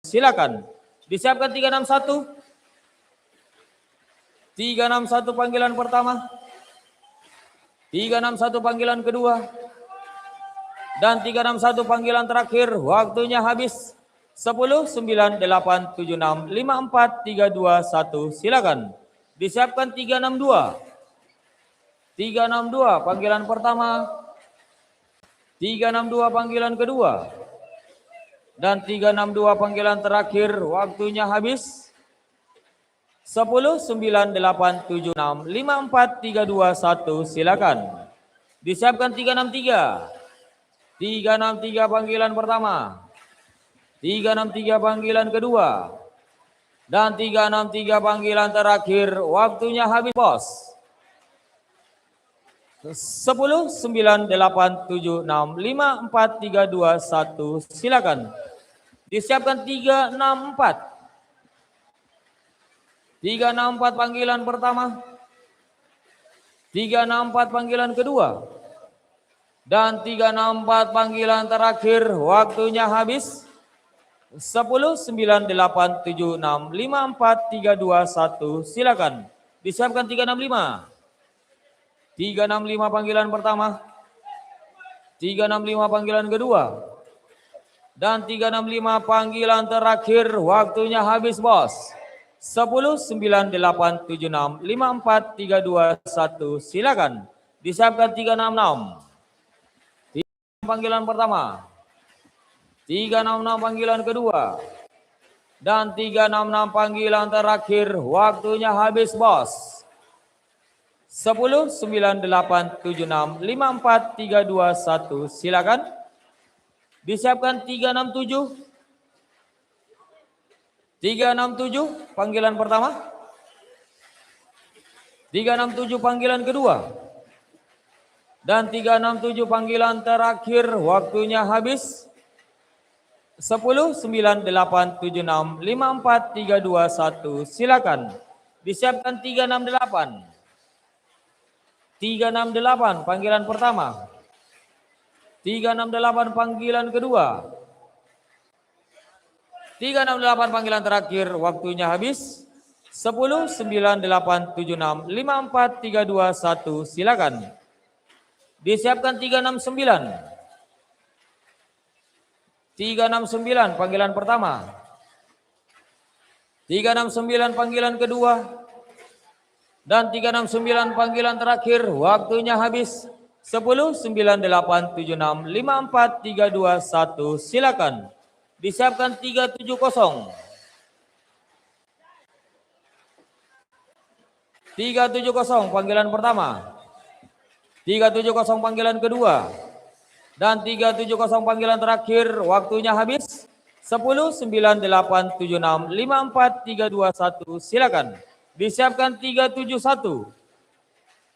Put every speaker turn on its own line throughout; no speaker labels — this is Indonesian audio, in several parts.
silakan. Disiapkan 361. 361 panggilan pertama. 361 panggilan kedua. Dan 361 panggilan terakhir. Waktunya habis. 10, 9, 8, 7, 6, 5, 4, 3, 2, 1. Silakan. Disiapkan 362. 362 panggilan pertama. 362 panggilan kedua. Dan 362 panggilan terakhir. Waktunya habis. 10, 9, 8, 7, 6, 5, 4, 3, 2, 1. Silakan. Disiapkan 363. 363 panggilan pertama. 363 panggilan kedua. Dan 363 panggilan terakhir. Waktunya habis, bos. 10, 9, 8, 7, 6, 5, 4, 3, 2, 1. Silakan. Disiapkan 364. 364 panggilan pertama. 364 panggilan kedua. Dan 364 panggilan terakhir. Waktunya habis. 10, 9, 8, 7, 6, 5, 4, 3, 2, 1. Silakan. Disiapkan 365. 365 panggilan pertama. 365 panggilan kedua. Dan 365 panggilan terakhir. Waktunya habis, bos. 10, 9, 8, 7, 6, 5, 4, 3, 2, 1. Silakan. Disiapkan 366. Panggilan pertama. 366 panggilan kedua. Dan 366 panggilan terakhir. Waktunya habis, bos. 10, 9, 8, 7, 6, 5, 4, 3, 2, 1. Silakan. Disiapkan 367. 367 panggilan pertama. 367 panggilan kedua. Dan 367 panggilan terakhir. Waktunya habis. 10, 9, 8, 7, 6, 5, 4, 3, 2, 1. Silakan. Disiapkan 368. 368 panggilan pertama. 368 panggilan kedua. 368 panggilan terakhir. Waktunya habis. 10, 9, 8, 7, 6, 5, 4, 3, 2, 1. Silakan. Disiapkan 369. 369 panggilan pertama. 369 panggilan kedua. Dan 369 panggilan terakhir. Waktunya habis. 10, 9, 8, 7, 6, 5, 4, 3, 2, 1. Silakan. Disiapkan 370. 370 panggilan pertama. 370 panggilan kedua. Dan 370 panggilan terakhir. Waktunya habis. 10, 9, 8, 7, 6, 5, 4, 3, 2, 1. Silakan. Disiapkan 371.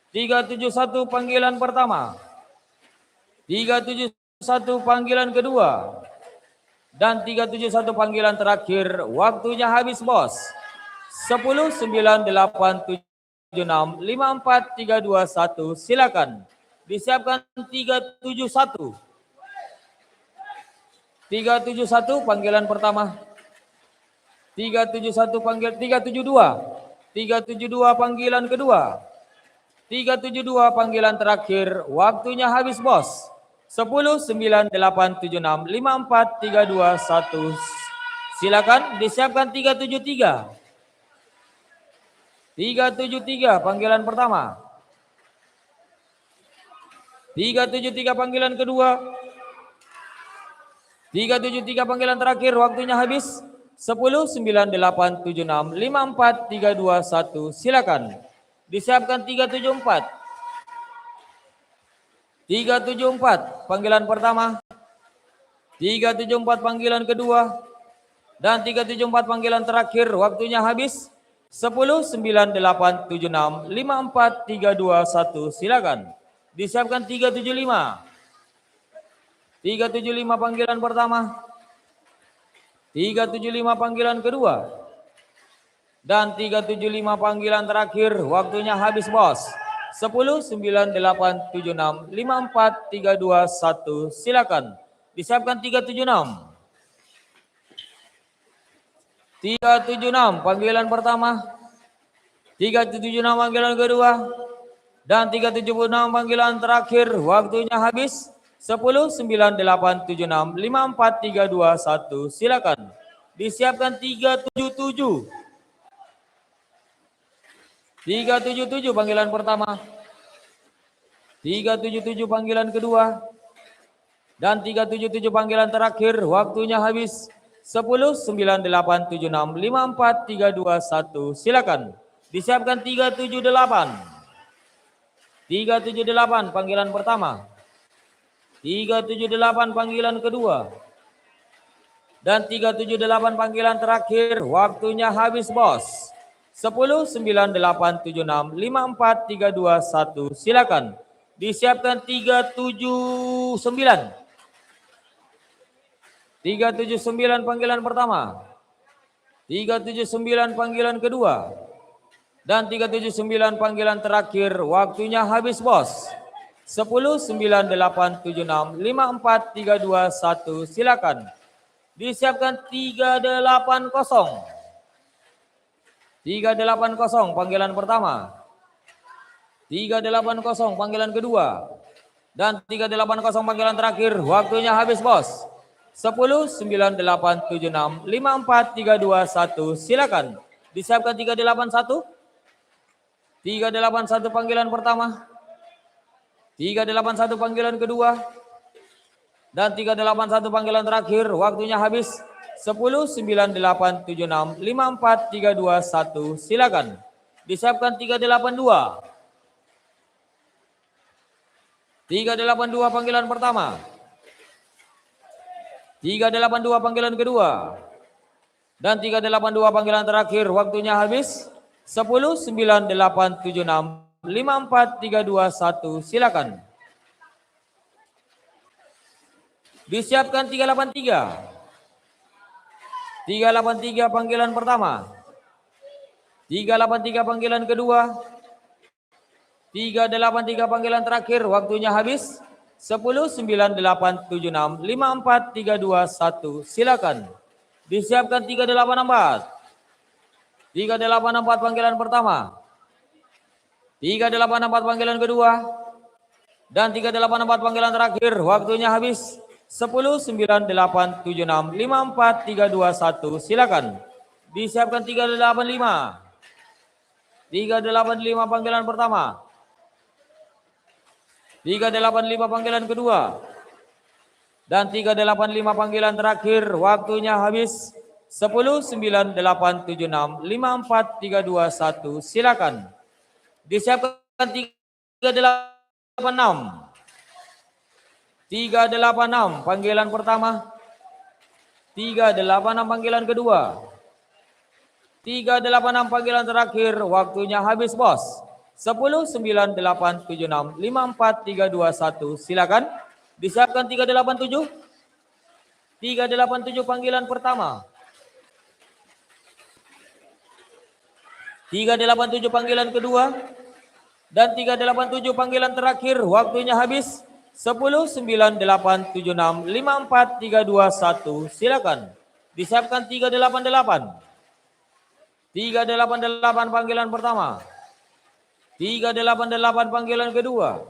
371 panggilan pertama. 371 panggilan kedua. Dan 371 panggilan terakhir. Waktunya habis, bos. 10, 9, 8, 7, 6, 5, 4, 3, 2, 1. Silakan. Disiapkan 371. 371 panggilan pertama. 371 panggilan 372. 372 panggilan kedua. 372 panggilan terakhir. Waktunya habis, bos. 10, 9, 8, 7, 6, 5, 4, 3, 2, 1. Silakan. Disiapkan 373. 373 panggilan pertama. 373 panggilan kedua. 373 panggilan terakhir. Waktunya habis. 10, 9, 8, 7, 6, 5, 4, 3, 2, 1. Silakan. Disiapkan 374. 374 panggilan pertama. 374 panggilan kedua. Dan 374 panggilan terakhir. Waktunya habis. 10, 9, 8, 7, 6, 5, 4, 3, 2, 1. Silakan. Disiapkan 375. 375 panggilan pertama. 375 panggilan kedua. Dan 375 panggilan terakhir. Waktunya habis, bos. 10, 9, 8, 7, 6, 5, 4, 3, 2, 1. Silakan. Disiapkan 376. 376 panggilan pertama, 376 panggilan kedua, dan 376 panggilan terakhir. Waktunya habis. 10, 9, 8, 7, 6, 5, 4, 3, 2, 1. Silakan. Disiapkan 377. 377 panggilan pertama, 377 panggilan kedua, dan 377 panggilan terakhir. Waktunya habis. 10, 9, 8, 7, 6, 5, 4, 3, 2, 1. Silakan. Disiapkan 378. 378 panggilan pertama, 378 panggilan kedua, dan 378 panggilan terakhir. Waktunya habis, bos. 10, 9, 8, 7, 6, 5, 4, 3, 2, 1. Silakan. Disiapkan 379. 379 panggilan pertama, 379 panggilan kedua, dan 379 panggilan terakhir. Waktunya habis, bos. 10, 9, 8, 7, 6, 5, 4, 3, 2, 1. Silakan. Disiapkan 380. 380 panggilan pertama, 380 panggilan kedua, dan 380 panggilan terakhir. Waktunya habis, bos. 10, 9, 8, 7, 6, 5, 4, 3, 2, 1. Silakan. Disiapkan 381. 381 panggilan pertama, 381 panggilan kedua, dan 381 panggilan terakhir. Waktunya habis. 10, 9, 8, 7, 6, 5, 4, 3, 2, 1. Silakan. Disiapkan 382. 382 panggilan pertama, 382 panggilan kedua, dan 382 panggilan terakhir. Waktunya habis. 10, 9, 8, 7, 6, 5, 4, 3, 2, 1. Silakan. Disiapkan 383. 383 panggilan pertama, 383 panggilan kedua, 383 panggilan terakhir. Waktunya habis. 10, 9, 8, 7, 6, 5, 4, 3, 2, 1. Silakan. Disiapkan 384. 384 panggilan pertama, 384 panggilan kedua, dan 384 panggilan terakhir. Waktunya habis. 10, 9, 8, 7, 6, 5, 4, 3, 2, 1. Silakan. Disiapkan 385. 385 panggilan pertama, 385 panggilan kedua, dan 385 panggilan terakhir. Waktunya habis. 10, 9, 8, 7, 6, 5, 4, 3, 2, 1. Silakan. Disiapkan 386. 386 panggilan pertama, 386 panggilan kedua, 386 panggilan terakhir. Waktunya habis, bos. 10, 9, 8, 7, 6, 5, 4, 3, 2, 1. Silakan. Disiapkan 387. 387 panggilan pertama, 387 panggilan kedua, dan 387 panggilan terakhir. Waktunya habis. 10, 9, 8, 7, 6, 5, 4, 3, 2, 1. Silakan. Disiapkan 388. 388 panggilan pertama, 388 panggilan kedua,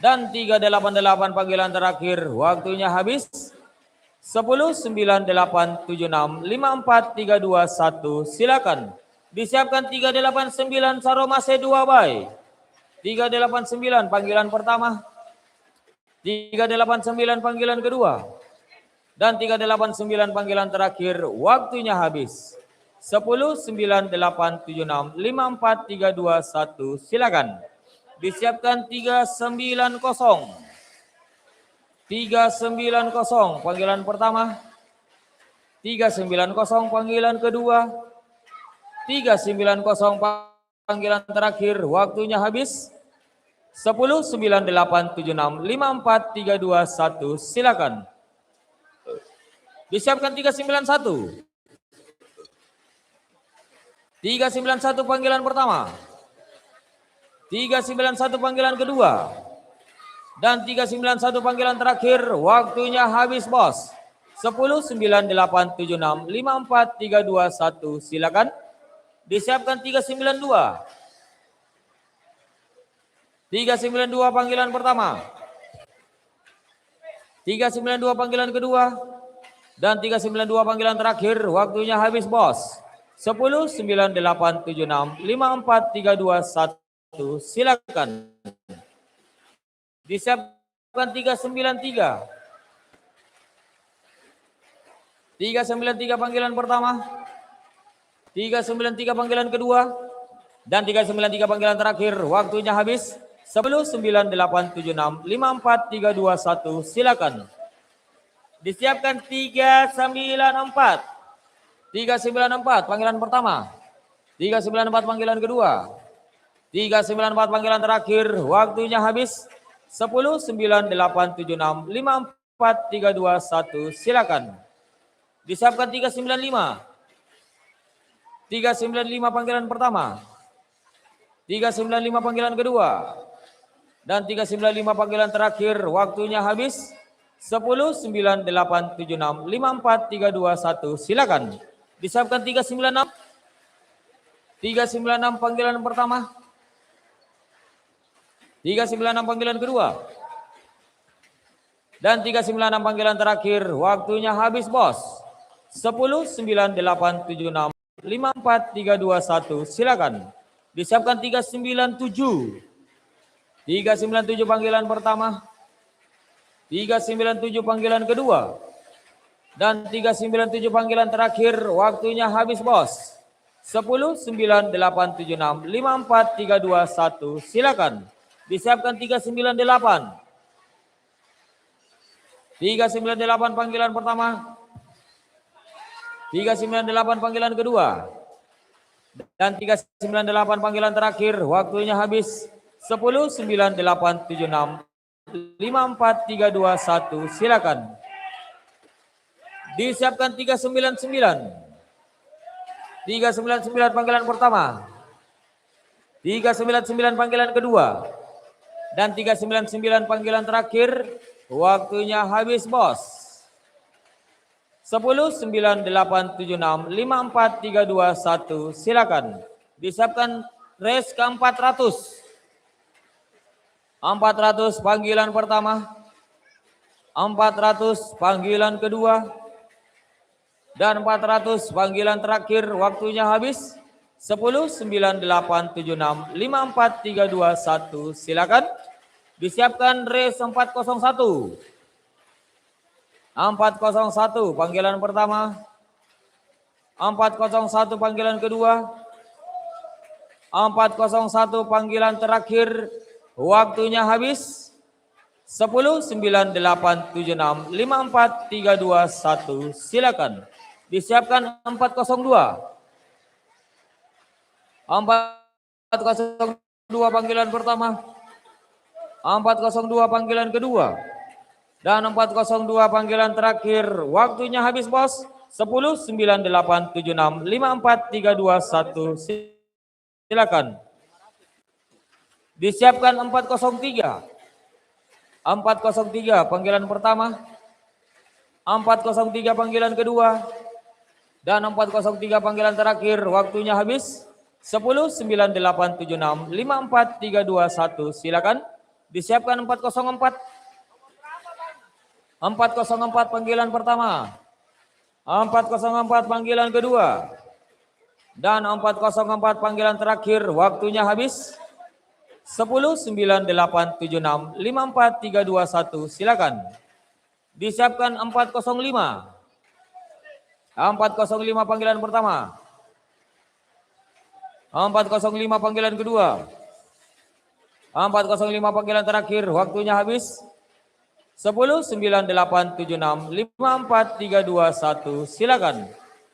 dan 388 panggilan terakhir. Waktunya habis. 10, 9, 8, 7, 6, 5, 4, 3, 2, 1. Silakan. Disiapkan 389 Saromase 2 bay. 389 panggilan pertama, 389 panggilan kedua, dan 389 panggilan terakhir. Waktunya habis. 10, 9, 8, 7, 6, 5, 4, 3, 2, 1. Silakan. Disiapkan 390. 390 panggilan pertama, 390 panggilan kedua, 390 panggilan terakhir. Waktunya habis. 10, 9, 8, 7, 6, 5, 4, 3, 2, 1. Silakan. Disiapkan 391. 391 panggilan pertama, 391 panggilan kedua, dan 391 panggilan terakhir. Waktunya habis, bos. 10, 9, 8, 7, 6, 5, 4, 3, 2, 1. Silakan. Disiapkan 392. 392 panggilan pertama. 392 panggilan kedua. Dan 392 panggilan terakhir. Waktunya habis, bos. 10, 9, 8, 7, 6, 5, 4, 3, 2, 1. Silakan. Disiapkan 393. 393 panggilan pertama. 393 panggilan kedua. Dan 393 panggilan terakhir. Waktunya habis. 10, 9, 8, 7, 6, 5, 4, 3, 2, 1. Silakan. Disiapkan 394. 394 panggilan pertama. 394 panggilan kedua. 394 panggilan terakhir. Waktunya habis. 10, 9, 8, 7, 6, 5, 4, 3, 2, 1. Silakan. Disiapkan 395. 395 panggilan pertama. 395 panggilan kedua. Dan 395 panggilan terakhir. Waktunya habis. 10, 9, 8, 7, 6, 5, 4, 3, 2, 1. Silakan. Disiapkan 396. 396 panggilan pertama. 396 panggilan kedua. Dan 396 panggilan terakhir. Waktunya habis, bos. 10, 9, 8, 7, 6, 5, 4, 3, 2, 1. Silakan. Disiapkan 397. 397 panggilan pertama. 397 panggilan kedua. Dan 397 panggilan terakhir. Waktunya habis, bos. 10, 9, 8, 7, 6, 5, 4, 3, 2, 1. Silakan. Disiapkan 398. 398 panggilan pertama. 398 panggilan kedua. Dan 398 panggilan terakhir. Waktunya habis. 10, 9, 8, 7, 6, 5, 4, 3, 2, 1. Silakan. Disiapkan 399. 399 panggilan pertama. 399 panggilan kedua. Dan 399 panggilan terakhir. Waktunya habis, bos. 10, 9, 8, 7, 6, 5, 4, 3, 2, 1. Silakan. Disiapkan race ke 400. 400 panggilan pertama. 400 panggilan kedua. Dan 400 panggilan terakhir. Waktunya habis. 10, 9, 8, 7, 6, 5, 4, 3, 2, 1. Silakan. Disiapkan race 401. 401 panggilan pertama. 401 panggilan kedua. 401 panggilan terakhir. Waktunya habis. 10, 9, 8, 7, 6, 5, 4, 3, 2, 1. Silakan. Disiapkan 402. 402 panggilan pertama. 402 panggilan kedua. Dan 402 panggilan terakhir. Waktunya habis, bos. 10, 9, 8, 7, 6, 5, 4, 3, 2, 1. Silakan. Disiapkan 403. 403 panggilan pertama. 403 panggilan kedua. Dan 403 panggilan terakhir. Waktunya habis. 10, 9, 8, 7, 6, 5, 4, 3, 2, 1. Silakan. Disiapkan 404. 404 panggilan pertama. 404 panggilan kedua. Dan 404 panggilan terakhir. Waktunya habis. 10, 9, 8, 7, 6, 5, 4, 3, 2, 1. Silakan. Disiapkan 405. 405 panggilan pertama. 405 panggilan kedua. 405 panggilan terakhir. Waktunya habis. 10, 9, 8, 7, 6, 5, 4, 3, 2, 1. Silakan.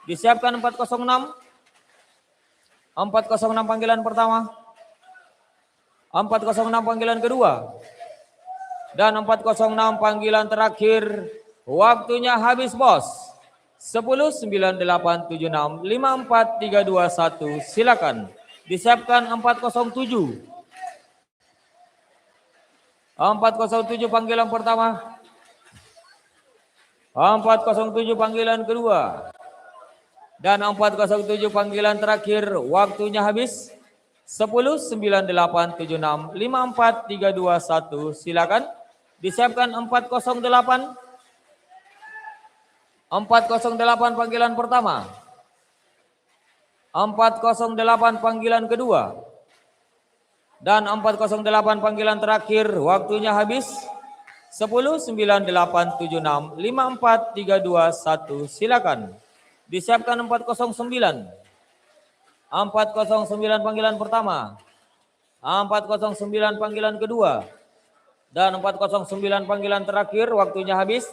Disiapkan 406. 406 panggilan pertama. 406 panggilan kedua. Dan 406 panggilan terakhir. Waktunya habis, bos. 10, 9, 8, 7, 6, 5, 4, 3, 2, 1. Silakan. Disiapkan 407. 407 panggilan pertama. 407 panggilan kedua. Dan 407 panggilan terakhir, waktunya habis. 10, 9, 8, 7, 6, 5, 4, 3, 2, 1. Silakan. Disiapkan 408. 408 panggilan pertama. 408 panggilan kedua. Dan 408 panggilan terakhir, waktunya habis. 10, 9, 8, 7, 6, 5, 4, 3, 2, 1. Silakan. Disiapkan 409. 409 panggilan pertama. 409 panggilan kedua. Dan 409 panggilan terakhir, waktunya habis.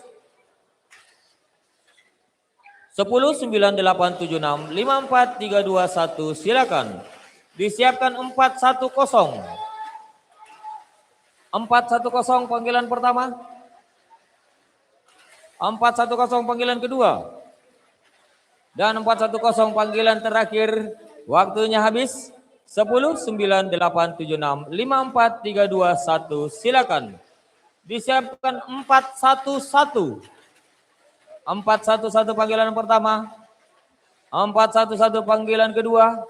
10, 9, 8, 7, 6, 5, 4, 3, 2, 1. Silakan. Disiapkan 410. 410 panggilan pertama. 410 panggilan kedua. Dan 410 panggilan terakhir, waktunya habis. 10, 9, 8, 7, 6, 5, 4, 3, 2, 1. Silakan. Disiapkan 411. 411 panggilan pertama. 411 panggilan kedua.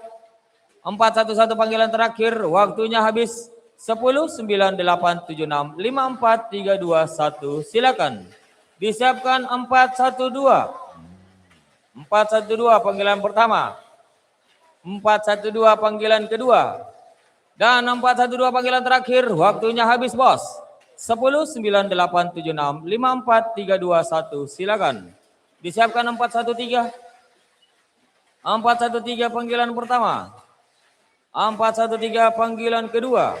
411 panggilan terakhir, waktunya habis. 10, 9, 8, 7, 6, 5, 4, 3, 2, 1. Silakan. Disiapkan 412. 412 panggilan pertama. 412 panggilan kedua. Dan 412 panggilan terakhir, waktunya habis bos. 10, 9, 8, 7, 6, 5, 4, 3, 2, 1. Silakan. Disiapkan 413. 413 panggilan pertama. 413 panggilan kedua.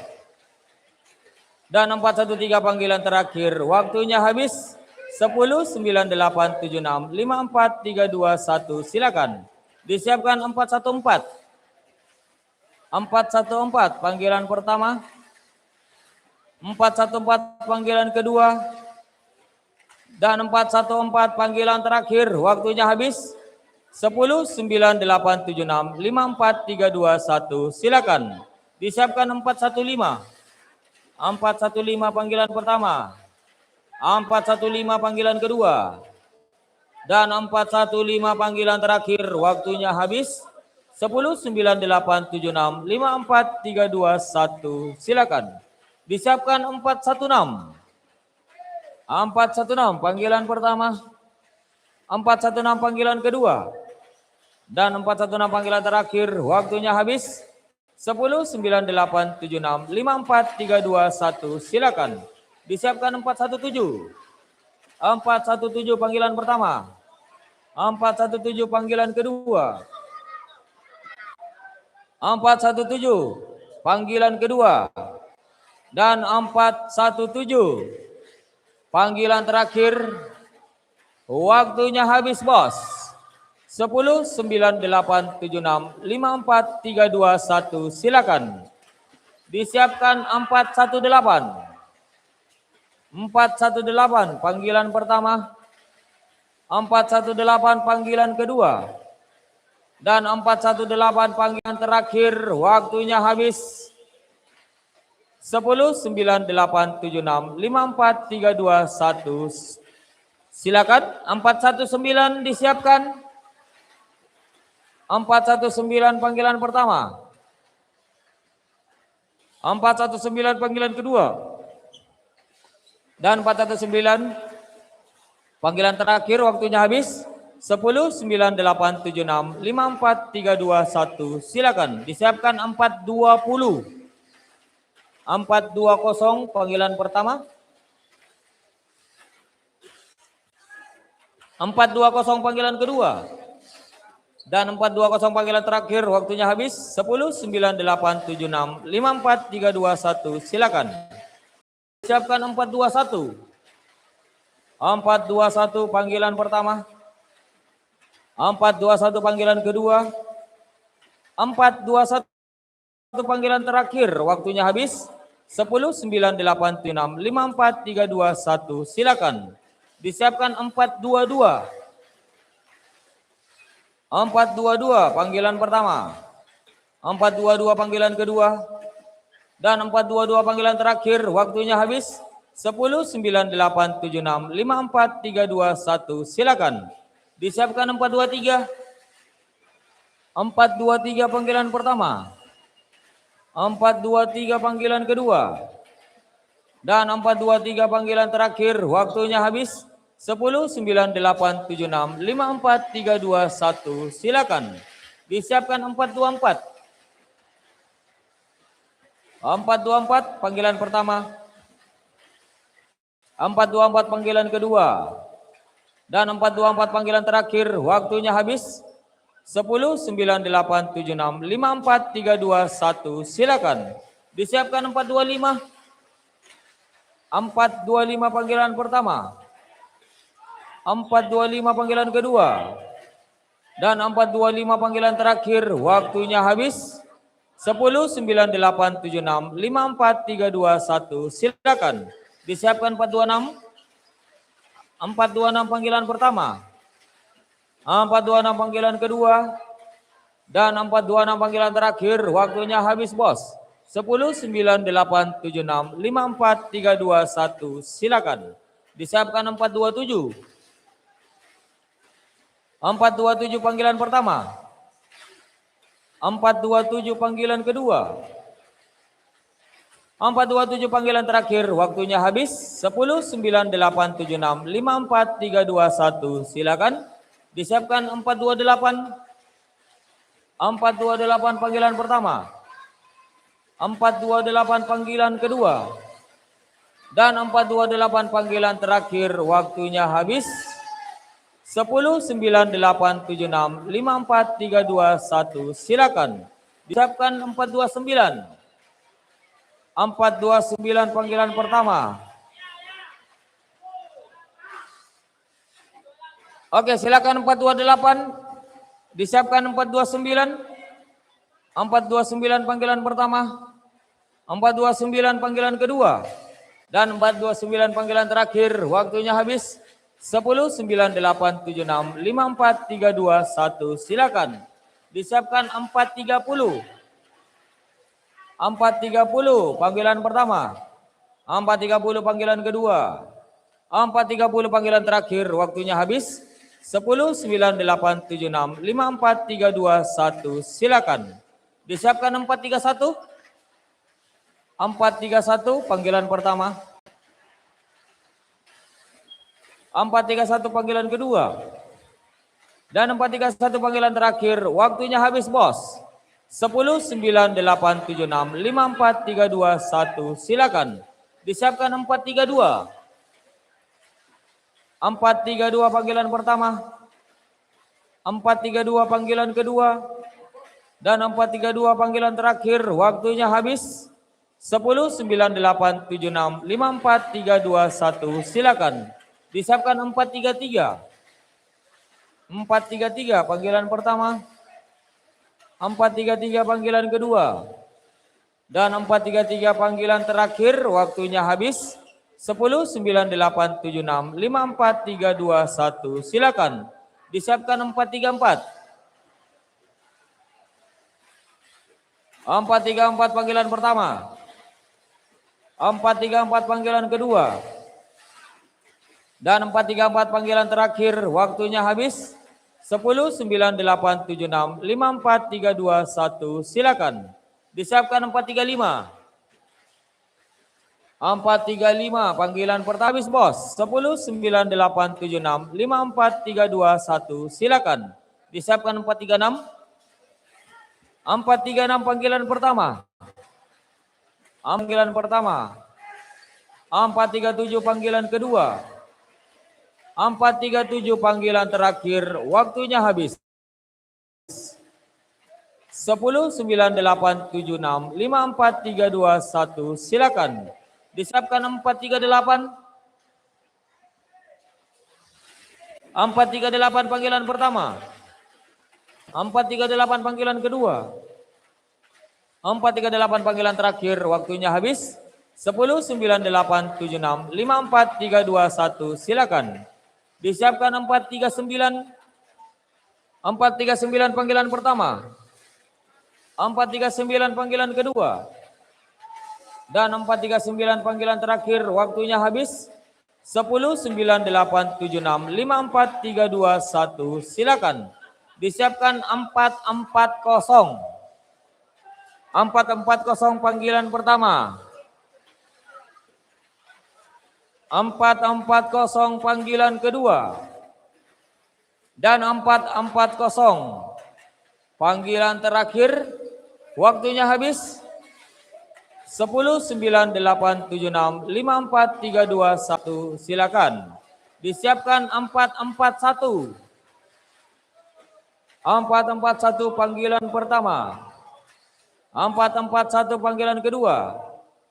Dan 413 panggilan terakhir, waktunya habis. 10, 9, 8, 7, 6, 5, 4, 3, 2, 1. Silakan. Disiapkan 414. 414 panggilan pertama. 414 panggilan kedua. Dan 414 panggilan terakhir, waktunya habis. 10, 9, 8, 7, 6, 5, 4, 3, 2, 1. Silakan. Disiapkan 415. 415 panggilan pertama. 415 panggilan kedua. Dan 415 panggilan terakhir, waktunya habis. 10, 9, 8, 7, 6, 5, 4, 3, 2, 1. Silakan. Disiapkan 416. 416 panggilan pertama. 416 panggilan kedua. Dan 416 panggilan terakhir, waktunya habis. 10, 9, 8, 7, 6, 5, 4, 3, 2, 1. Silakan. Disiapkan 417. 417 panggilan pertama. 417 panggilan kedua. 417 panggilan kedua. Dan 417 panggilan terakhir, waktunya habis bos. 10, 9, 8, 7, 6, 5, 4, 3, 2, 1. Silakan. Disiapkan 418. 418 panggilan pertama. 418 panggilan kedua. Dan 418 panggilan terakhir, waktunya habis. 10, 9, 8, 7, 6, 5, 4, 3, 2, 1. Silakan. 419 disiapkan. 419 panggilan pertama. 419 panggilan kedua. Dan 419 panggilan terakhir, waktunya habis. 10, 9, 8, 7, 6, 5, 4, 3, 2, 1. Silakan. Disiapkan 420. 420 panggilan pertama. 420 panggilan kedua. Dan 420 panggilan terakhir, waktunya habis. 10, 9, 8, 7, 6, 5, 4, 3, 2, 1. Silakan. Siapkan 421. 421 panggilan pertama. 421 panggilan kedua. 421 panggilan terakhir, waktunya habis. 10, 9, 8, 7, 6, 5, 4, 3, 2, 1. Silakan. Disiapkan 422. 422 panggilan pertama. 422 panggilan kedua. Dan 422 panggilan terakhir, waktunya habis. 10, 9, 8, 7, 6, 5, 4, 3, 2, 1. Silakan. Disiapkan 4, 2, 3. 4, 2, 3 panggilan pertama. 4, 2, 3 panggilan kedua. Dan 4, 2, 3 panggilan terakhir. Waktunya habis. 10, 9, 8, 7, 6, 5, 4, 3, 2, 1. Silakan. Disiapkan 4, 2, 4. 4, 2, 4 panggilan pertama. 4, 2, 4 panggilan kedua. Dan 4, 2, 4 panggilan terakhir. Waktunya habis. 10, 9, 8, 7, 6, 5, 4, 3, 2, 1. Silakan. Disiapkan 4, 2, 5. 4, 2, 5 panggilan pertama. 4, 2, 5 panggilan kedua. Dan 4, 2, 5 panggilan terakhir. Waktunya habis. 10, 9, 8, 7, 6, 5, 4, 3, 2, 1. Silakan. Disiapkan 4, 2, 6. 4, 2, 6 panggilan pertama. 4, 2, 6 panggilan kedua. Dan 4, 2, 6 panggilan terakhir. Waktunya habis, bos. 10, 9, 8, 7, 6, 5, 4, 3, 2, 1. Silakan. Disiapkan 4, 2, 7. 4, 2, 7 panggilan pertama. 4, 2, 7 panggilan kedua. 4, 2, 7 panggilan terakhir. Waktunya habis. 10, 9, 8, 7, 6, 5, 4, 3, 2, 1. Silakan. Disiapkan 4, 2, 8. 4, 2, 8 panggilan pertama. 4, 2, 8 panggilan kedua. Dan 4, 2, 8 panggilan terakhir. Waktunya habis. 10, 9, 8, 7, 6, 5, 4, 3, 2, 1. Silakan. Disiapkan 4, 2, 9. 4, 2, 9 panggilan pertama. Oke, silakan 4, 2, 8. Disiapkan 4, 2, 9. 4, 2, 9 panggilan pertama. 4, 2, 9 panggilan kedua. Dan 4, 2, 9 panggilan terakhir. Waktunya habis. 10, 9, 8, 7, 6, 5, 4, 3, 2, 1. Silakan. Disiapkan 4, 30. 4, 30 panggilan pertama. 4, 30 panggilan kedua. 4, 30 panggilan terakhir. Waktunya habis. 10, 9, 8, 7, 6, 5, 4, 3, 2, 1. Silakan. Disiapkan 4, 31. 4, 31 panggilan pertama. 4, 31 panggilan kedua. Dan 4, 31 panggilan terakhir. Waktunya habis, bos. 10, 9, 8, 7, 6, 5, 4, 3, 2, 1. Silakan. Disiapkan 4, 32. 4, 32 panggilan pertama. 4, 32 panggilan kedua. Dan 4, 32 panggilan terakhir. Waktunya habis. 10, 9, 8, 7, 6, 5, 4, 3, 2, 1. Silakan. Disiapkan 4, 33. 4, 33 panggilan pertama. 4, 33 panggilan kedua. Dan 4, 33 panggilan terakhir. Waktunya habis. 10, 9, 8, 7, 6, 5, 4, 3, 2, 1. Silakan. Disiapkan 4, 34. 4, 34 panggilan pertama. 4, 34 panggilan kedua. Dan 4, 34 panggilan terakhir. Waktunya habis. 10, 9, 8, 7, 6, 5, 4, 3, 2, 1. Silakan. Disiapkan 4, 35. 4, 35 panggilan pertama habis, bos. 10, 9, 8, 7, 6, 5, 4, 3, 2, 1. Silakan. Disiapkan 4, 36. 4, 36 panggilan pertama. Panggilan pertama. 4, 37 panggilan kedua. 4, 37 panggilan terakhir. Waktunya habis. 10, 9, 8, 7, 6, 5, 4, 3, 2, 1. Silakan. Disiapkan 4, 38. 4, 38 panggilan pertama. 4, 38 panggilan kedua. 4, 38 panggilan terakhir. Waktunya habis. 10, 9, 8, 7, 6, 5, 4, 3, 2, 1. Silakan. Disiapkan 4, 39. 4, 39 panggilan pertama. 4, 39 panggilan kedua. Dan 439 panggilan terakhir, waktunya habis. 10, 9, 8, 7, 6, 5, 4, 3, 2, 1, silakan. Disiapkan 440. 440 panggilan pertama. 440 panggilan kedua. Dan 440 panggilan terakhir, waktunya habis. 10, 9, 8, 7, 6, 5, 4, 3, 2, 1, silakan. Disiapkan 441. 441 panggilan pertama. 441 panggilan kedua.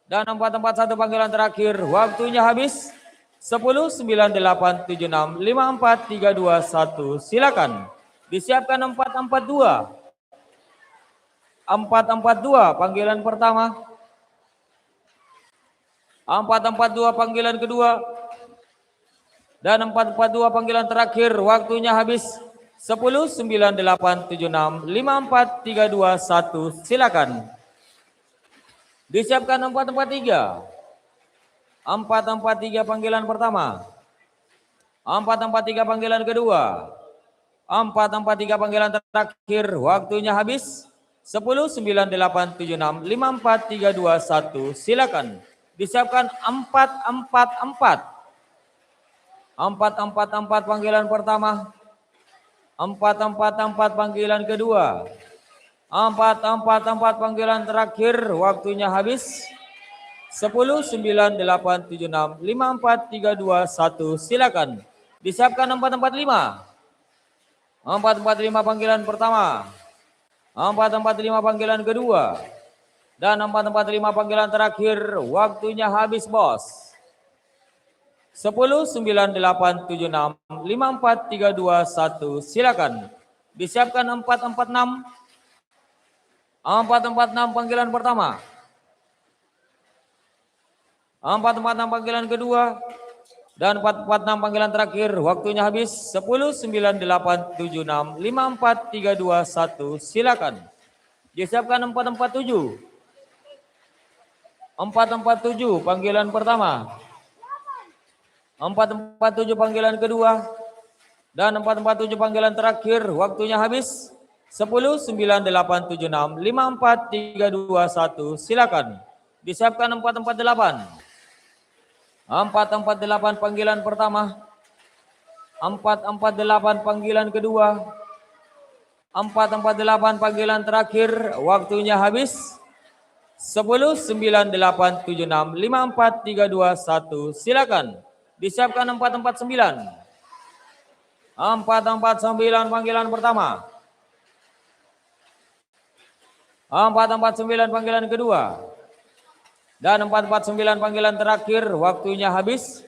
Dan 441 panggilan terakhir, waktunya habis. 10, 9, 8, 7, 6, 5, 4, 3, 2, 1, silakan. Disiapkan 442. 442 panggilan pertama. 442 panggilan kedua. Dan 442 panggilan terakhir, waktunya habis. 10, 9, 8, 7, 6, 5, 4, 3, 2, 1, silakan. Disiapkan 443. 443 panggilan pertama. 443 panggilan kedua. 443 panggilan terakhir, waktunya habis. 10, 9, 8, 7, 6, 5, 4, 3, 2, 1, silakan. Disiapkan 444. 444 panggilan pertama. 444 panggilan kedua. 444 panggilan terakhir, waktunya habis. 10, 9, 8, 7, 6, 5, 4, 3, 2, 1, silakan. Disiapkan 445. 445 panggilan pertama. 445 panggilan kedua. Dan 445 panggilan terakhir, waktunya habis bos. 10, 9, 8, 7, 6, 5, 4, 3, 2, 1, silakan. Disiapkan 446. 446 panggilan pertama. 446 panggilan kedua. Dan 446 panggilan terakhir, waktunya habis. 10, 9, 8, 7, 6, 5, 4, 3, 2, 1, silakan. Disiapkan 447. 447 panggilan pertama. 447 panggilan kedua. Dan 447 panggilan terakhir, waktunya habis. 10, 9, 8, 7, 6, 5, 4, 3, 2, 1, silakan. Disiapkan 448. 448 panggilan pertama. 448 panggilan kedua. 448 panggilan terakhir, waktunya habis. 10, 9, 8, 7, 6, 5, 4, 3, 2, 1, silakan. Disiapkan 449. 449 panggilan pertama. 449 panggilan kedua. Dan 449 panggilan terakhir, waktunya habis.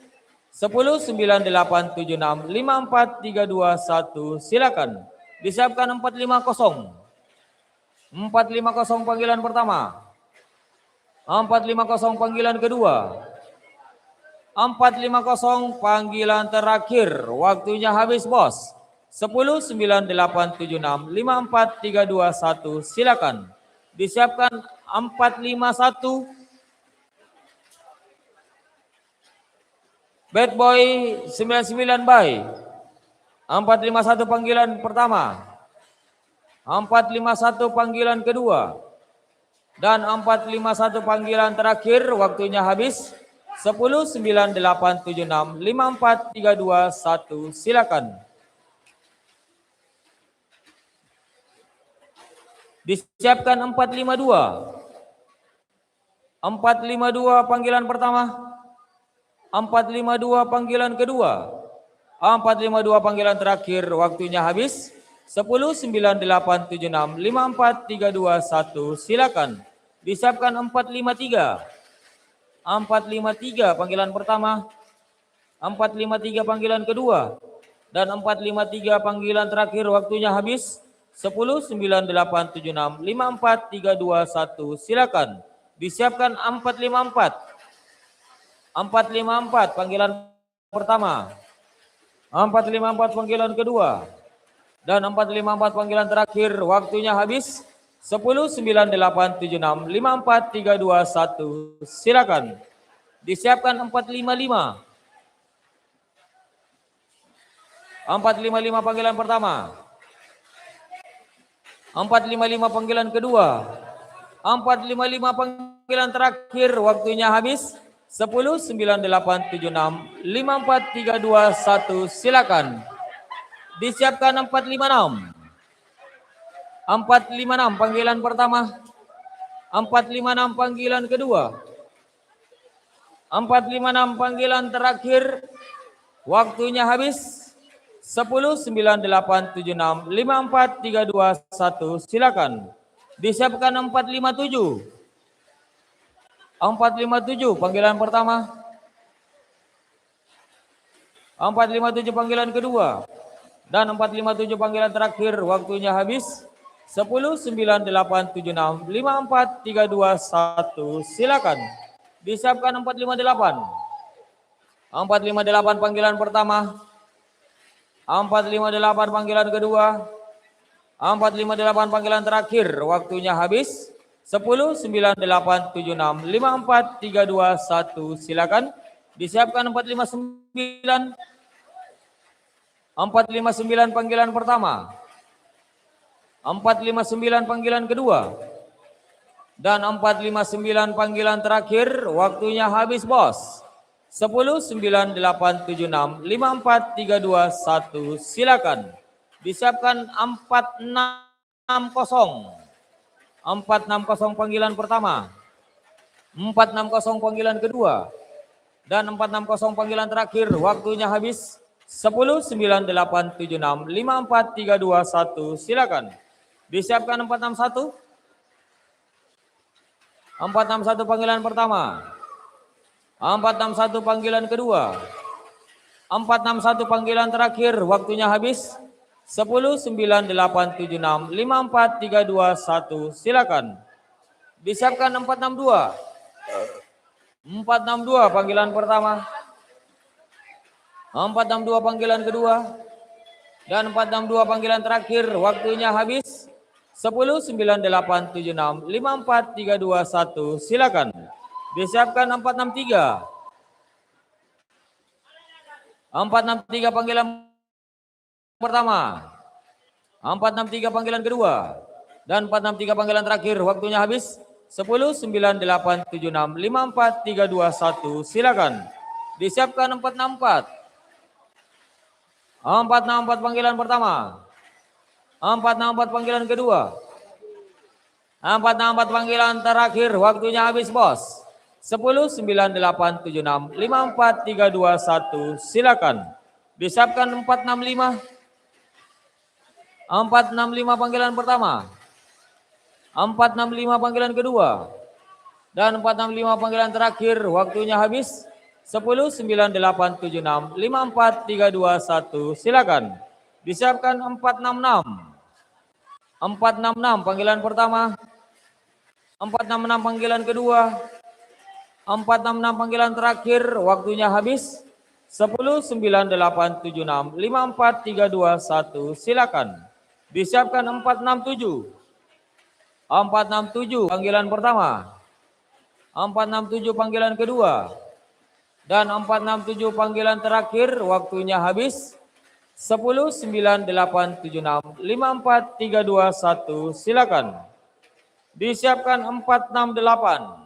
10, 9, 8, 7, 6, 5, 4, 3, 2, 1, silakan. Disiapkan 450. 450 panggilan pertama. 450 panggilan kedua. 450 panggilan terakhir, waktunya habis bos. 10, 9, 8, 7, 6, 5, 4, 3, 2, 1, silakan. Disiapkan 451. Bad Boy 99 by. 451 panggilan pertama. 451 panggilan kedua. Dan 451 panggilan terakhir, waktunya habis. 10, 9, 8, 7, 6, 5, 4, 3, 2, 1, silakan. Disiapkan 452. 452 panggilan pertama. 452 panggilan kedua. 452 panggilan terakhir, waktunya habis. 10, 9, 8, 7, 6, 5, 4, 3, 2, 1, silakan. Disiapkan 453. 453 panggilan pertama. 453 panggilan kedua. Dan 453 panggilan terakhir, waktunya habis. 10, 9, 8, 7, 6, 5, 4, 3, 2, 1, silakan. Disiapkan 454. 454 panggilan pertama. 454 panggilan kedua. Dan 454 panggilan terakhir, waktunya habis. 10, 9, 8, 7, 6, 5, 4, 3, 2, 1. Silakan. Disiapkan 455. 455 panggilan pertama. 455 panggilan kedua. 455 panggilan terakhir. Waktunya habis. 10, 9, 8, 7, 6, 5, 4, 3, 2, 1. Silakan. Disiapkan 456. 456 panggilan pertama. 456 panggilan kedua. 456 panggilan terakhir. Waktunya habis. 10, 9, 8, 7, 6, 5, 4, 3, 2, 1. Silakan. Disiapkan 457. 457 panggilan pertama. 457 panggilan kedua. Dan 457 panggilan terakhir. Waktunya habis. 10, 9, 8, 7, 6, 5, 4, 3, 2, 1. Silakan. Disiapkan 458. 458 panggilan pertama. 458 panggilan kedua. 458 panggilan terakhir. Waktunya habis. 10, 9, 8, 7, 6, 5, 4, 3, 2, 1. Silakan. Disiapkan 459. 459 panggilan pertama. 459 panggilan kedua. Dan 459 panggilan terakhir. Waktunya habis, bos. 10, 9, 8, 7, 6, 5, 4, 3, 2, 1. Silakan. Disiapkan 460. 460 panggilan pertama. 460 panggilan kedua. Dan 460 panggilan terakhir. Waktunya habis. 10, 9, 8, 7, 6, 5, 4, 3, 2, 1. Silakan. Disiapkan 461. 461 panggilan pertama. 461 panggilan kedua. 461 panggilan terakhir. Waktunya habis. 10, 9, 8, 7, 6, 5, 4, 3, 2, 1. Silakan. Disiapkan 462. 462 panggilan pertama. 462 panggilan kedua. Dan 462 panggilan terakhir. Waktunya habis. 10, 9, 8, 7, 6, 5, 4, 3, 2, 1. Silakan. Disiapkan 463. 463 panggilan pertama. 463 panggilan kedua. Dan 463 panggilan terakhir. Waktunya habis. 10, 9, 8, 7, 6, 5, 4, 3, 2, 1. Silakan. Disiapkan 464. 464 panggilan pertama. 464 panggilan kedua. 464 panggilan terakhir. Waktunya habis, bos. 10, 9, 8, 7, 6, 5, 4, 3, 2, 1. Silakan. Disiapkan 465. 465 panggilan pertama. 465 panggilan kedua. Dan 465 panggilan terakhir. Waktunya habis. 10, 9, 8, 7, 6, 5, 4, 3, 2, 1. Silakan. Disiapkan 466. 466 panggilan pertama. 466 panggilan kedua. 466 panggilan terakhir. Waktunya habis. 10, 9, 8, 7, 6, 5, 4, 3, 2, 1. Silakan. Disiapkan 467. 467 panggilan pertama. 467 panggilan kedua. Dan 467 panggilan terakhir. Waktunya habis. 10, 9, 8, 7, 6, 5, 4, 3, 2, 1. Silakan. Disiapkan 468.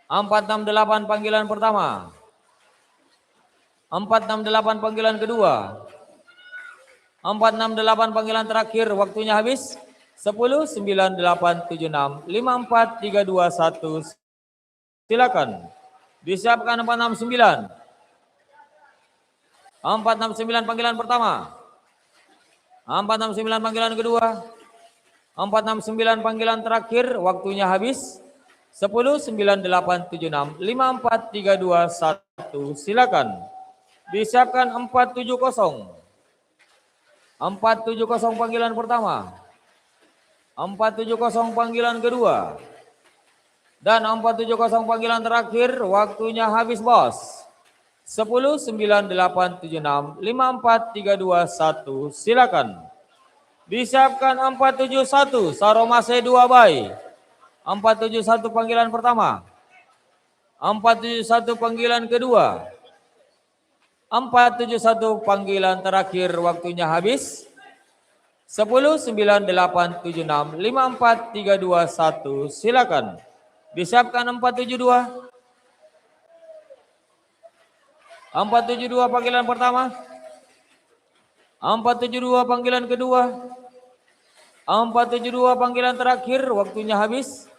468 panggilan pertama. 468 panggilan kedua. 468 panggilan terakhir. Waktunya habis. 10, 9, 8, 7, 6, 5, 4, 3, 2, 1. Silakan. Disiapkan 469. 469 panggilan pertama. 469 panggilan kedua. 469 panggilan terakhir. Waktunya habis. 10, 9, 8, 7, 6, 5, 4, 3, 2, 1. Silakan. Disiapkan 470. 470 panggilan pertama. 470 panggilan kedua. Dan 470 panggilan terakhir. Waktunya habis, bos. 10, 9, 8, 7, 6, 5, 4, 3, 2, 1. Silakan. Disiapkan 471 Saromase 2 bay. 471 panggilan pertama. 471 panggilan kedua. 471 panggilan terakhir, waktunya habis. 10, 9, 8, 7, 6, 5, 4, 3, 2, 1, silakan. Disiapkan 472. 472 panggilan pertama. 472 panggilan kedua. 472 panggilan terakhir, waktunya habis.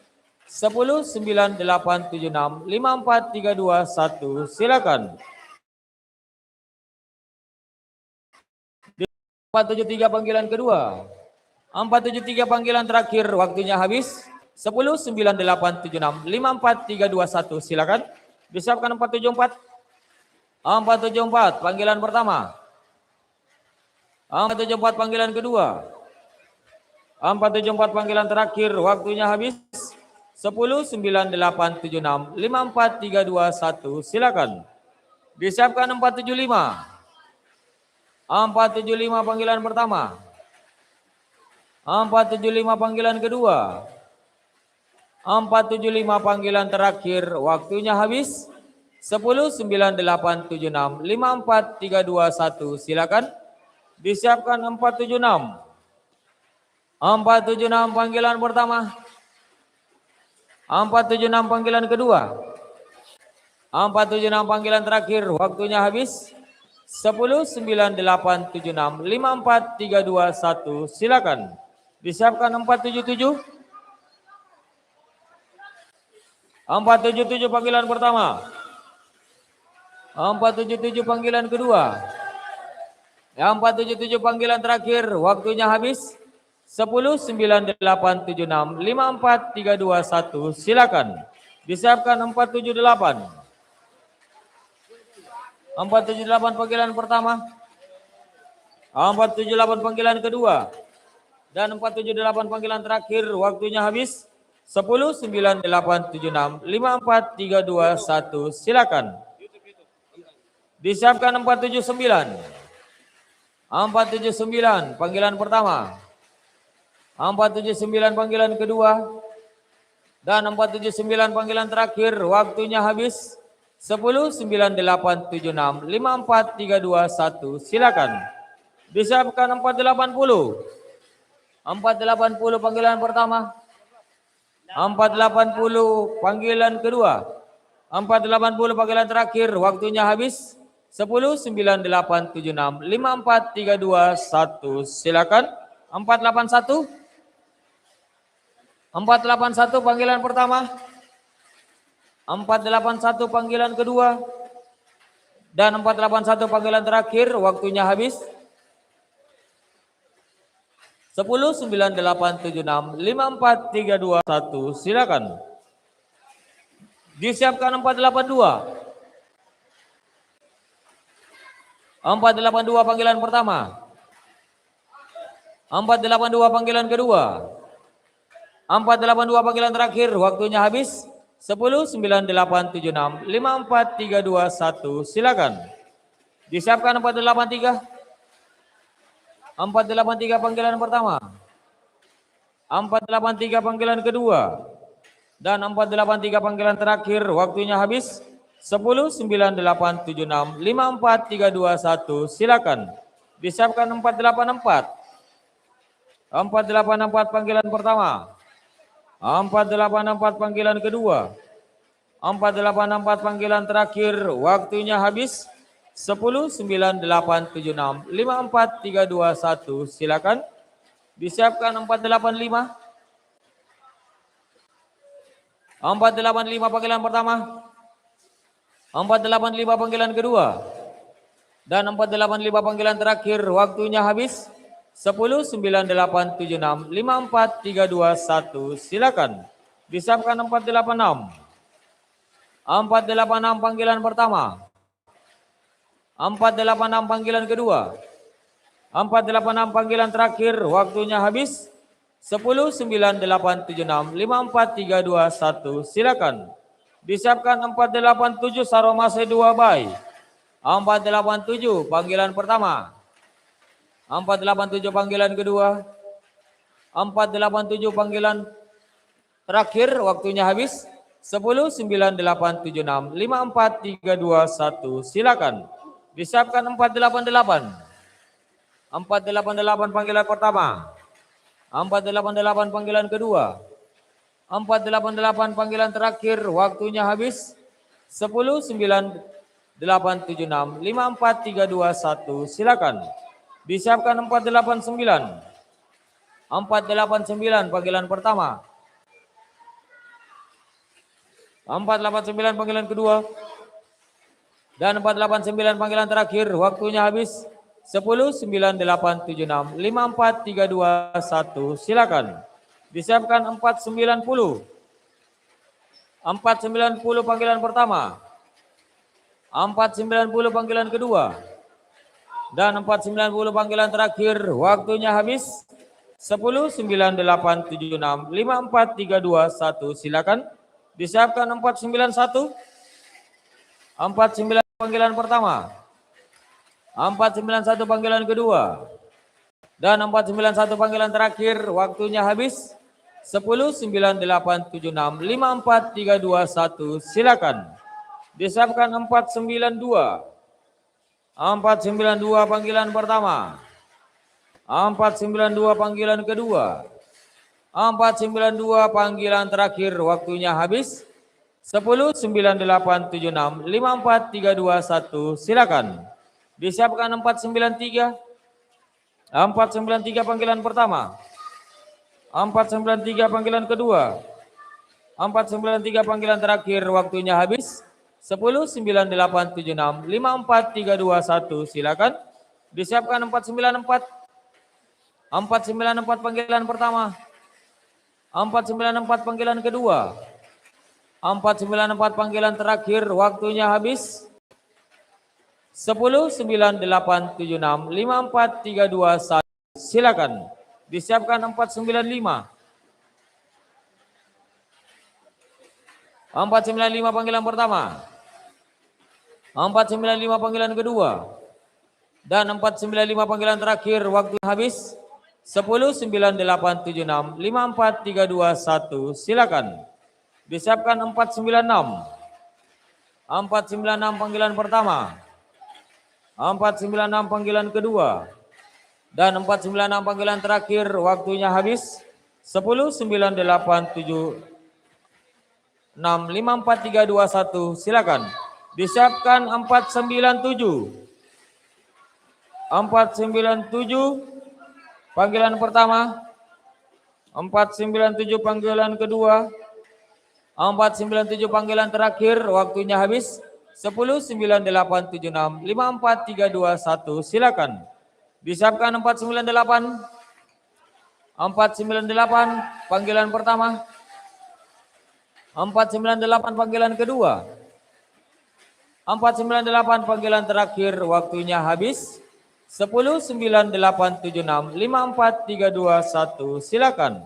10, 9, 8, 7, 6, 5, 4, 3, 2, 1, silakan. 473 panggilan kedua. 473 panggilan terakhir, waktunya habis. 10, 9, 8, 7, 6, 5, 4, 3, 2, 1, silakan. Disiapkan 474. 474 panggilan pertama. 474 panggilan kedua. 474 panggilan terakhir, waktunya habis. 10, 9, 8, 7, 6, 5, 4, 3, 2, 1, silakan. Disiapkan 475. 475 panggilan pertama. 475 panggilan kedua. 475 panggilan terakhir, waktunya habis. 10, 9, 8, 7, 6, 5, 4, 3, 2, 1, silakan. Disiapkan 476. 476 panggilan pertama. 476 panggilan kedua. 476 panggilan terakhir, waktunya habis. 10, 9, 8, 7, 6, 5, 4, 3, 2, 1, silakan. Disiapkan 477. 477 panggilan pertama. 477 panggilan kedua. 477 panggilan terakhir, waktunya habis. 10, 9, 8, 7, 6, 5, 4, 3, 2, 1, silakan. Disiapkan 478. 478 panggilan pertama. 478 panggilan kedua. Dan 478 panggilan terakhir, waktunya habis. 10, 9, 8, 7, 6, 5, 4, 3, 2, 1, silakan. Disiapkan 479. 479 panggilan pertama. 479 panggilan kedua. Dan 479 panggilan terakhir, waktunya habis. 10, 9, 8, 7, 6, 5, 4, 3, 2, 1, silakan. Disiapkan 480. 480 panggilan pertama. 480 panggilan kedua. 480 panggilan terakhir, waktunya habis. 10, 9, 8, 7, 6, 5, 4, 3, 2, 1, silakan. 481. 481 panggilan pertama. 481 panggilan kedua. Dan 481 panggilan terakhir, waktunya habis. 10, 9, 8, 7, 6, 5, 4, 3, 2, 1, silakan. Disiapkan 482. 482 panggilan pertama. 482 panggilan kedua. 482 panggilan terakhir, waktunya habis. 10, 9, 8, 7, 6, 5, 4, 3, 2, 1, silakan. Disiapkan 483. 483 panggilan pertama. 483 panggilan kedua. Dan 483 panggilan terakhir, waktunya habis. 10, 9, 8, 7, 6, 5, 4, 3, 2, 1, silakan. Disiapkan 484. 484 panggilan pertama. 484 panggilan kedua. 484 panggilan terakhir, waktunya habis. 10, 9, 8, 7, 6, 5, 4, 3, 2, 1, silakan. Disiapkan 485. 485 panggilan pertama. 485 panggilan kedua. Dan 485 panggilan terakhir, waktunya habis. 10, 9, 8, 7, 6, 5, 4, 3, 2, 1, silakan. Disiapkan 486. 486 panggilan pertama. 486 panggilan kedua. 486 panggilan terakhir, waktunya habis. 10, 9, 8, 7, 6, 5, 4, 3, 2, 1, silakan. Disiapkan 487 Saromase 2 bay. 487 panggilan pertama. 487 panggilan kedua. 487 panggilan terakhir, waktunya habis. 10, 9, 8, 7, 6, 5, 4, 3, 2, 1, silakan. Disiapkan 488. 488 panggilan pertama. 488 panggilan kedua. 488 panggilan terakhir, waktunya habis. 10, 9, 8, 7, 6, 5, 4, 3, 2, 1, silakan. Disiapkan 489. 489 panggilan pertama. 489 panggilan kedua. Dan 489 panggilan terakhir, waktunya habis. 10, 9, 8, 7, 6, 5, 4, 3, 2, 1, silakan. Disiapkan 490. 490 panggilan pertama. 490 panggilan kedua. Dan 490 panggilan terakhir, waktunya habis. 10, 9, 8, 7, 6, 5, 4, 3, 2, 1, silakan. Disiapkan 491. 49 panggilan pertama. 491 panggilan kedua. Dan 491 panggilan terakhir, waktunya habis. 10, 9, 8, 7, 6, 5, 4, 3, 2, 1, silakan. Disiapkan 492. 492 panggilan pertama. 492 panggilan kedua. 492 panggilan terakhir, waktunya habis. 10, 9, 8, 7, 6, 5, 4, 3, 2, 1, silakan. Disiapkan 493. 493 panggilan pertama. 493 panggilan kedua. 493 panggilan terakhir, waktunya habis. 10, 9, 8, 7, 6, 5, 4, 3, 2, 1, silakan. Disiapkan 494. 494 panggilan pertama. 494 panggilan kedua. 494 panggilan terakhir, waktunya habis. 10, 9, 8, 7, 6, 5, 4, 3, 2, 1, silakan. Disiapkan 495. 495 panggilan pertama. 495 panggilan kedua. Dan 495 panggilan terakhir, waktunya habis. 10, 9, 8, 7, 6, 5, 4, 3, 2, 1, silakan. Disiapkan 496. 496 panggilan pertama. 496 panggilan kedua. Dan 496 panggilan terakhir, waktunya habis. 10, 9, 8, 7, 6, 5, 4, 3, 2, 1, silakan. Disiapkan 497. 497 panggilan pertama. 497 panggilan kedua. 497 panggilan terakhir, waktunya habis. 10, 9, 8, 7, 6, 5, 4, 3, 2, 1, silakan. Disiapkan 498. 498 panggilan pertama. 498 panggilan kedua. 498 panggilan terakhir, waktunya habis. 10, 9, 8, 7, 6, 5, 4, 3, 2, 1, silakan.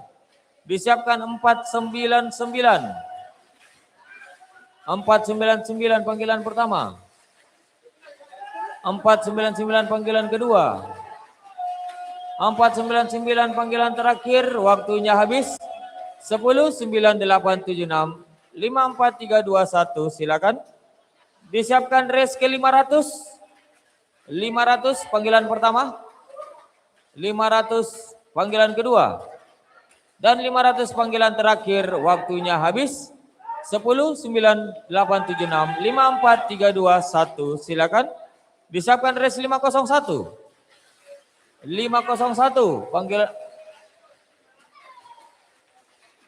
Disiapkan 499. 499 panggilan pertama. 499 panggilan kedua. 499 panggilan terakhir, waktunya habis. 10, 9, 8, 7, 6, 5, 4, 3, 2, 1, silakan. Disiapkan race ke 500. 500 panggilan pertama. 500 panggilan kedua. Dan 500 panggilan terakhir, waktunya habis. 10, 9, 8, 7, 6, 5, 4, 3, 2, 1, silakan. Disiapkan race 501. 501 panggilan.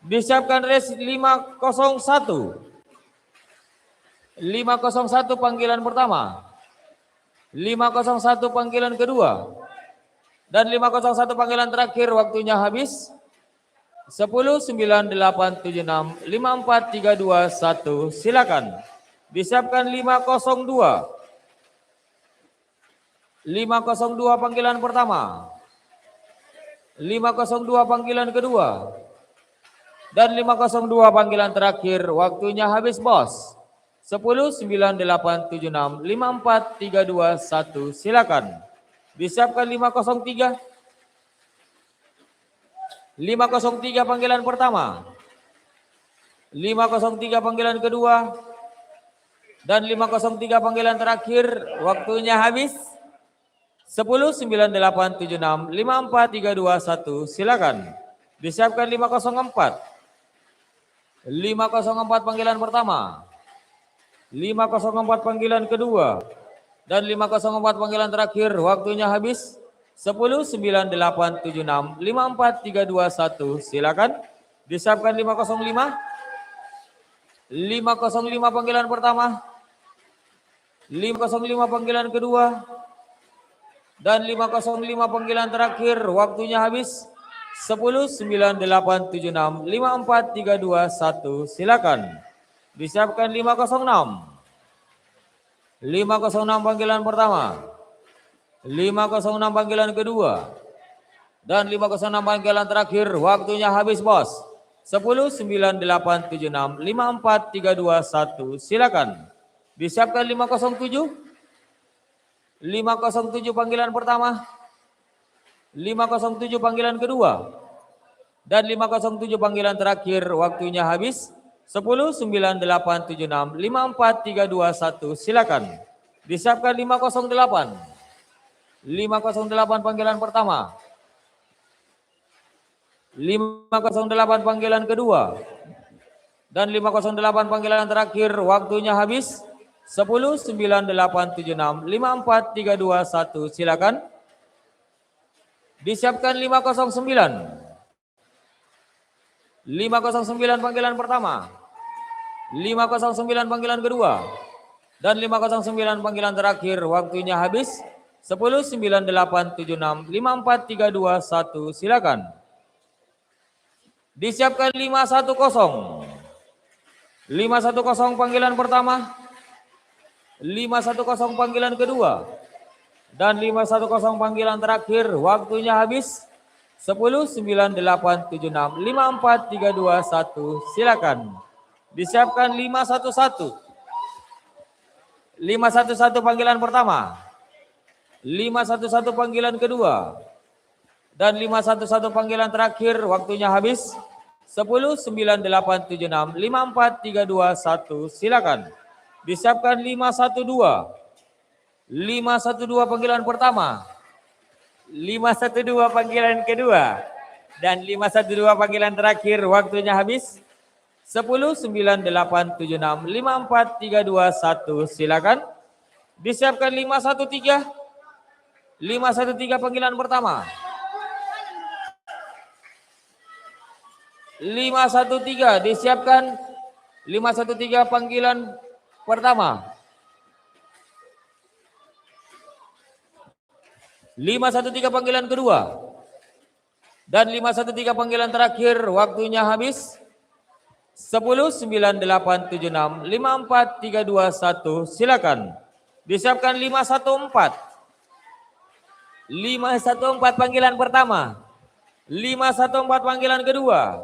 Disiapkan race 501. 501 panggilan pertama. 501 panggilan kedua. Dan 501 panggilan terakhir, waktunya habis. 10, 9, 8, 7, 6, 5, 4, 3, 2, 1, silakan. Disiapkan 502. 502 panggilan pertama. 502 panggilan kedua. Dan 502 panggilan terakhir, waktunya habis, bos. 10, 9, 8, 7, 6, 5, 4, 3, 2, 1, silakan. Disiapkan 503. 503 panggilan pertama, 503 panggilan kedua, dan 503 panggilan terakhir. Waktunya habis. 10, 9, 8, 7, 6, 5, 4, 3, 2, 1. Silakan. Disiapkan 504. 504 panggilan pertama, 504 panggilan kedua, dan 504 panggilan terakhir. Waktunya habis. 10, 9, 8, 7, 6, 5, 4, 3, 2, 1. Silakan. Disiapkan 505. 505 panggilan pertama, 505 panggilan kedua, dan 505 panggilan terakhir. Waktunya habis. 10, 9, 8, 7, 6, 5, 4, 3, 2, 1. Silakan. Disiapkan 506. 506 panggilan pertama, 506 panggilan kedua, dan 506 panggilan terakhir. Waktunya habis, bos. 10, 9, 8, 7, 6, 5, 4, 3, 2, 1. Silakan. Disiapkan 507. 507 panggilan pertama, 507 panggilan kedua, dan 507 panggilan terakhir. Waktunya habis. 10, 9, 8, 7, 6, 5, 4, 3, 2, 1. Silakan. Disiapkan 508. 508 panggilan pertama, 508 panggilan kedua, dan 508 panggilan terakhir. Waktunya habis. 10, 9, 8, 7, 6, 5, 4, 3, 2, 1. Silakan. Disiapkan 509. 509 panggilan pertama, 509 panggilan kedua, dan 509 panggilan terakhir. Waktunya habis. 10, 9, 8, 7, 6, 5, 4, 3, 2, 1. Silakan. Disiapkan 510. 510 panggilan pertama, 510 panggilan kedua, dan 510 panggilan terakhir. Waktunya habis. 10, 9, 8, 7, 6, 5, 4, 3, 2, 1. Silakan. Disiapkan 511. 511 panggilan pertama, 511 panggilan kedua, dan 511 panggilan terakhir. Waktunya habis. 10, 9, 8, 7, 6, 5, 4, 3, 2, 1. Silakan. Disiapkan 512. 512 panggilan pertama, 512 panggilan kedua, dan 512 panggilan terakhir. Waktunya habis. 10, 9, 8, 7, 6, 5, 4, 3, 2, 1. Silakan. Disiapkan 513. 513 panggilan pertama, 513. Disiapkan 513 panggilan pertama, 513 panggilan kedua, dan 513 panggilan terakhir. Waktunya habis. 10, 9, 8, 7, 6, 5, 4, 3, 2, 1. Silakan. Disiapkan 514. 514 panggilan pertama, 514 panggilan kedua,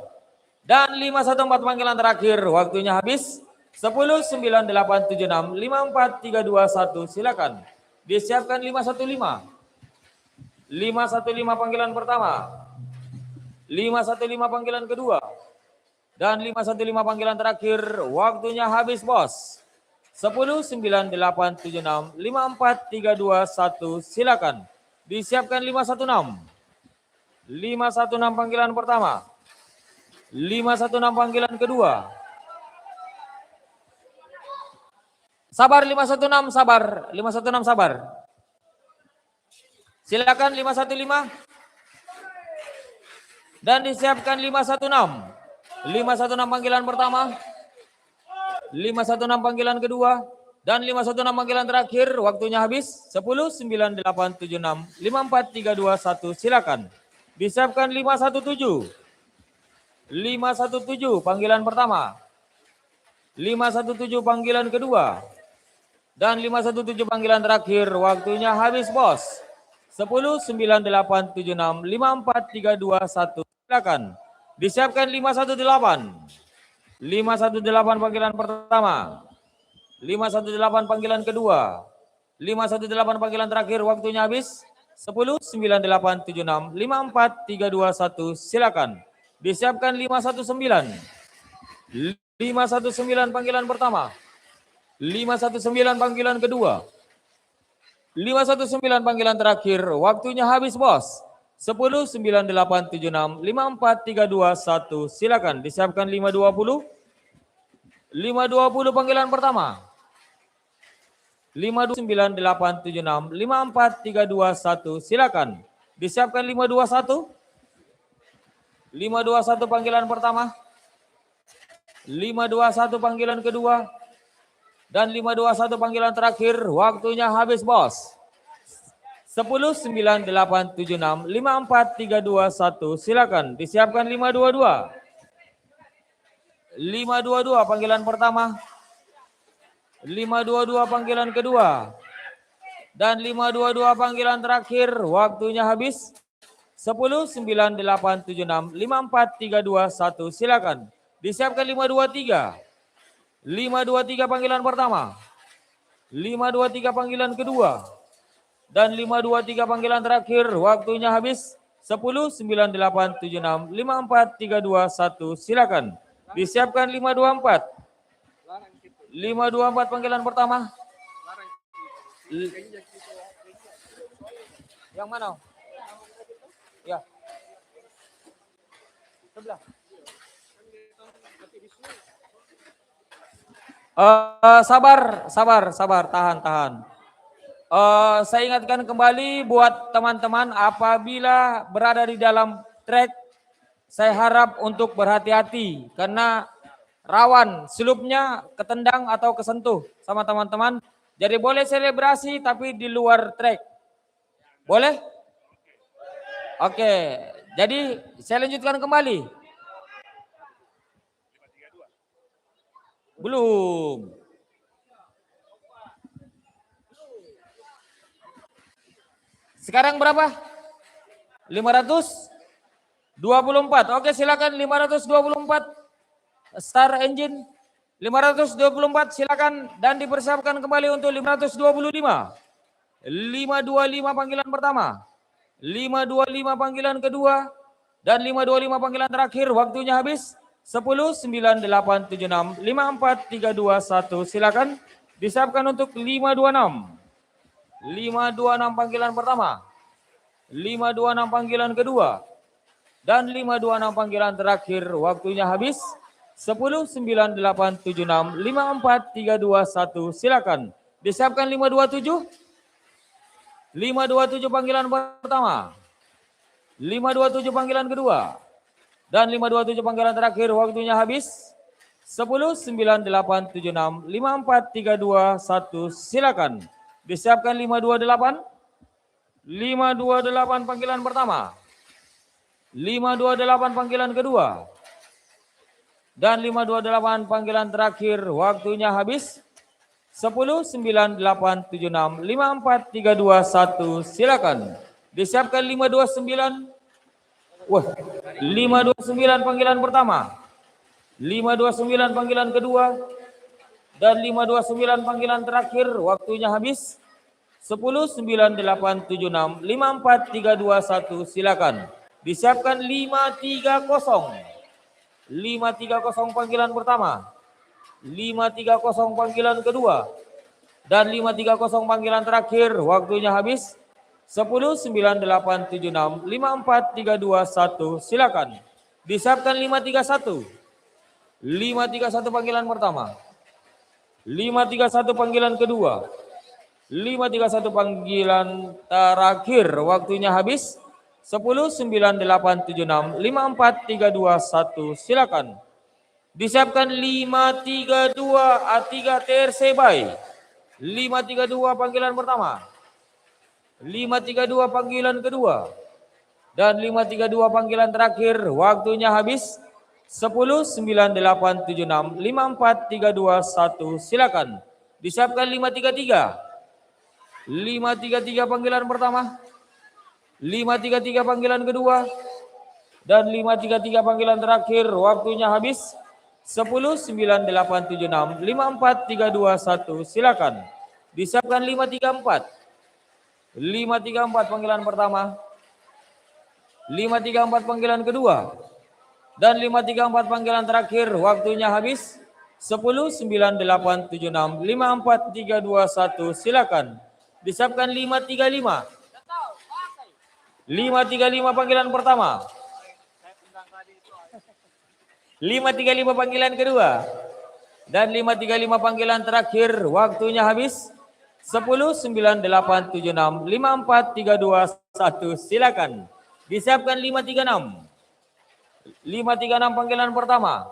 dan 514 panggilan terakhir. Waktunya habis. 10, 9, 8, 7, 6, 5, 4, 3, 2, 1. Silakan. Disiapkan 515. 515 panggilan pertama, 515 panggilan kedua, dan 515 panggilan terakhir. Waktunya habis, bos. 10, 9, 8, 7, 6, 5, 4, 3, 2, 1. Silakan. Disiapkan 516. 516 panggilan pertama, 516 panggilan kedua. Sabar 516, sabar. 516 sabar. Silakan 515. Dan disiapkan 516. 516 panggilan pertama, 516 panggilan kedua, dan 516 panggilan terakhir. Waktunya habis. 10, 9, 8, 7, 6, 5, 4, 3, 2, 1. Silakan. Disiapkan 517. 517 panggilan pertama, 517 panggilan kedua, dan 517 panggilan terakhir. Waktunya habis, bos. 10, 9, 8, 7, 6, 5, 4, 3, 2, 1. Silakan. Disiapkan 518. 518 panggilan pertama, 518 panggilan kedua, 518 panggilan terakhir. Waktunya habis. 10, 9, 8, 7, 6, 5, 4, 3, 2, 1, silakan. Disiapkan 519. 519 panggilan pertama. 519 panggilan kedua. 519 panggilan terakhir. Waktunya habis, bos. 10, 9, 8, 7, 6, 5, 4, 3, 2, 1. Silakan. Disiapkan 520. 520 panggilan pertama. 5, 2, 9, 8, 7, 6, 5, 4, 3, 2, 1. Silakan. Disiapkan 521. 521 panggilan pertama. 521 panggilan kedua. Dan 521 panggilan terakhir. Waktunya habis, bos. 10, 9, 8, 7, 6, 5, 4, 3, 2, 1. Silakan. Disiapkan 522. 522 panggilan pertama. 522 panggilan kedua. Dan 522 panggilan terakhir. Waktunya habis. 10, 9, 8, 7, 6, 5, 4, 3, 2, 1. Silakan. Disiapkan 523. 523 panggilan pertama. 523 panggilan kedua. Dan 523 panggilan terakhir. Waktunya habis. 10, 9, 8, 7, 6, 5, 4, 3, 2, 1. Silakan. Disiapkan 524. 524 panggilan pertama. Yang mana? Ya. Sebelah. Sabar, tahan. Saya ingatkan kembali buat teman-teman apabila berada di dalam trek, saya harap untuk berhati-hati karena rawan selupnya ketendang atau kesentuh sama teman-teman. Jadi boleh selebrasi tapi di luar trek. Boleh? Oke, jadi saya lanjutkan kembali. Belum. Sekarang berapa? 524. Oke, silakan 524. Start engine. 524 silakan dan dipersiapkan kembali untuk 525. 525 panggilan pertama. 525 panggilan kedua dan 525 panggilan terakhir. Waktunya habis. 10, 9, 8, 7, 6, 5, 4, 3, 2, 1. Silakan. Disiapkan untuk 526. 526 panggilan pertama. 526 panggilan kedua. Dan 526 panggilan terakhir. Waktunya habis. 10, 9, 8, 7, 6, 5, 4, 3, 2, 1. Silakan. Disiapkan 527. 527 panggilan pertama. 527 panggilan kedua. Dan 527 panggilan terakhir. Waktunya habis. 10, 9, 8, 7, 6, 5, 4, 3, 2, 1. Silakan. Disiapkan 528. 528 panggilan pertama. 528 panggilan kedua. Dan 528 panggilan terakhir. Waktunya habis. 10, 9, 8, 7, 6, 5, 4, 3, 2, 1. Silakan. Disiapkan 529. Wah, 529 panggilan pertama. 529 panggilan kedua. Dan 529 panggilan terakhir. Waktunya habis. 10, 9, 8, 7, 6, 5, 4, 3, 2, 1. Silakan. Disiapkan 530. 530 panggilan pertama. 530 panggilan kedua. Dan 530 panggilan terakhir. Waktunya habis. 10, 9, 8, 7, 6, 5, 4, 3, 2, 1. Silakan. Disiapkan 531. 531 panggilan pertama. 531 panggilan kedua. 531 panggilan terakhir. Waktunya habis. 10, 9, 8, 7, 6, 5, 4, 3, 2, 1. Silakan. Disiapkan 532 A3 TRC Bay. 532 panggilan pertama. 532 panggilan kedua. Dan 532 panggilan terakhir. Waktunya habis. 10, 9, 8, 7, 6, 5, 4, 3, 2, 1. Silakan. Disiapkan 533. 533 panggilan pertama. 533 panggilan kedua. Dan 533 panggilan terakhir. Waktunya habis. 10, 9, 8, 7, 6, 5, 4, 3, 2, 1. Silakan. Disiapkan 534. 534 panggilan pertama. 534 panggilan kedua. Dan 534 panggilan terakhir, waktunya habis. 10, 9, 8, 7, 6, 5, 4, 3, 2, 1, silakan. Disiapkan 535. 535 panggilan pertama. 535 panggilan kedua. Dan 535 panggilan terakhir, waktunya habis. 10, 9, 8, 7, 6, 5, 4, 3, 2, 1, silakan. Disiapkan 536. 536 panggilan pertama.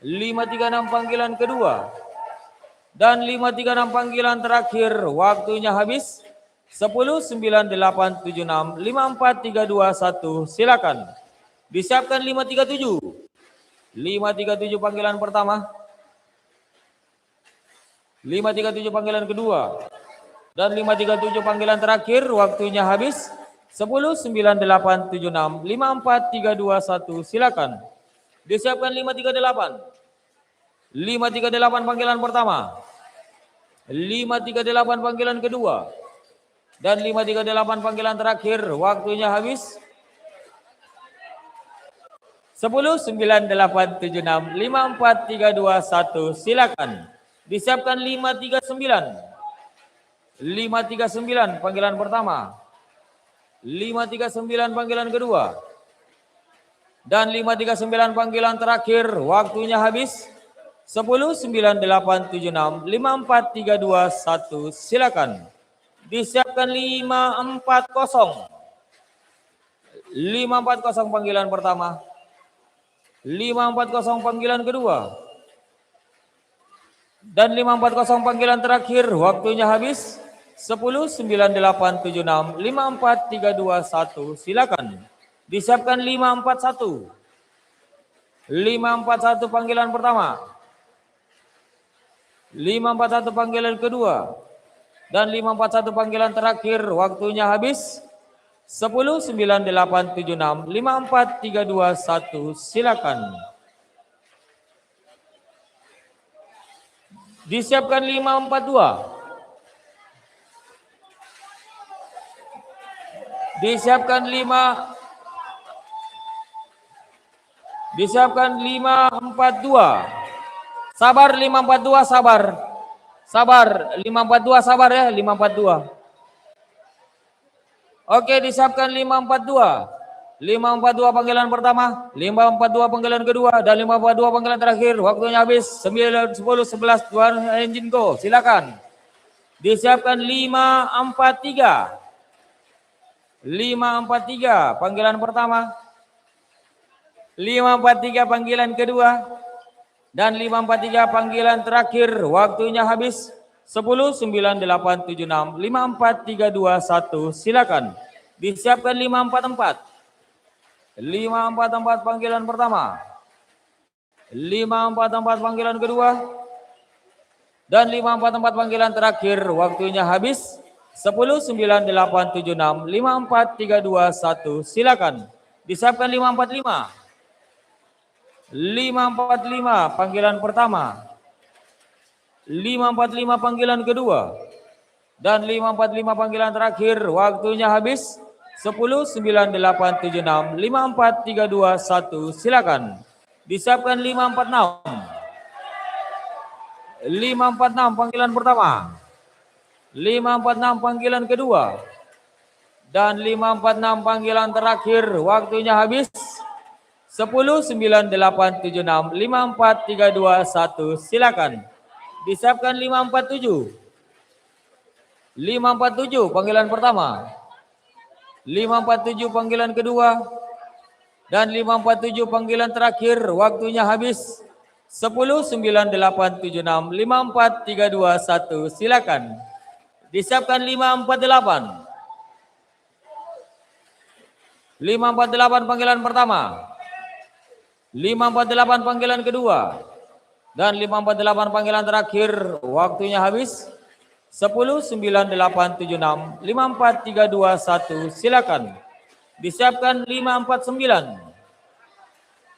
536 panggilan kedua. Dan 536 panggilan terakhir, waktunya habis. 10, 9, 8, 7, 6, 5, 4, 3, 2, 1, silakan. Disiapkan 537. 537 panggilan pertama. 537 panggilan kedua. Dan 537 panggilan terakhir, waktunya habis. 10, 9, 8, 7, 6, 5, 4, 3, 2, 1, silakan. Disiapkan 538. 538 panggilan pertama. 538 panggilan kedua. Dan 538 panggilan terakhir, waktunya habis. 10, 9, 8, 7, 6, 5, 4, 3, 2, 1, silakan. Disiapkan 539. 539 panggilan pertama. 539 panggilan kedua. Dan 539 panggilan terakhir, waktunya habis. 10, 9, 8, 7, 6, 5, 4, 3, 2, 1, silakan. Disiapkan 540. 540 panggilan pertama. 540 panggilan kedua. Dan 540 panggilan terakhir, waktunya habis. 10, 9, 8, 7, 6, 5, 4, 3, 2, 1, silakan. Disiapkan 541. 541 panggilan pertama. 541 panggilan kedua. Dan 541 panggilan terakhir, waktunya habis. 10, 9, 8, 7, 6, 5, 4, 3, 2, 1, silakan. Disiapkan 542. Disiapkan 542. Sabar 542, sabar. Sabar 542, sabar ya 542. Oke, disiapkan 542. 542 panggilan pertama, 542 panggilan kedua, dan 542 panggilan terakhir. Waktunya habis. 9, 10, 11, 2, engine go. Silakan. Disiapkan 543. 543 panggilan pertama. 543 panggilan kedua. Dan 543 panggilan terakhir. Waktunya habis. 10, 9, 8, 7, 6, 5, 4, 3, 2, 1. Silakan. Disiapkan 544. 544 panggilan pertama. 544 panggilan kedua. Dan 544 panggilan terakhir. Waktunya habis. 10, 9, 8, 7, 6, 5, 4, 3, 2, 1. Silakan. Disiapkan 545. 545 panggilan pertama. 545 panggilan kedua. Dan 545 panggilan terakhir. Waktunya habis. 10, 9, 8, 7, 6, 5, 4, 3, 2, 1. Silakan. Disiapkan 546. 546 panggilan pertama. 546 panggilan kedua. Dan 546 panggilan terakhir. Waktunya habis. 10, 9, 8, 7, 6, 5, 4, 3, 2, 1. Silakan. Disiapkan 547. 547 panggilan pertama. 547 panggilan kedua. Dan 547 panggilan terakhir. Waktunya habis. 10, 9, 8, 7, 6, 5, 4, 3, 2, 1. Silakan. Disiapkan 548. 548 panggilan pertama. 548 panggilan kedua. Dan 548 panggilan terakhir. Waktunya habis. 10, 9, 8, 7, 6, 5, 4, 3, 2, 1. Silakan. Disiapkan 549.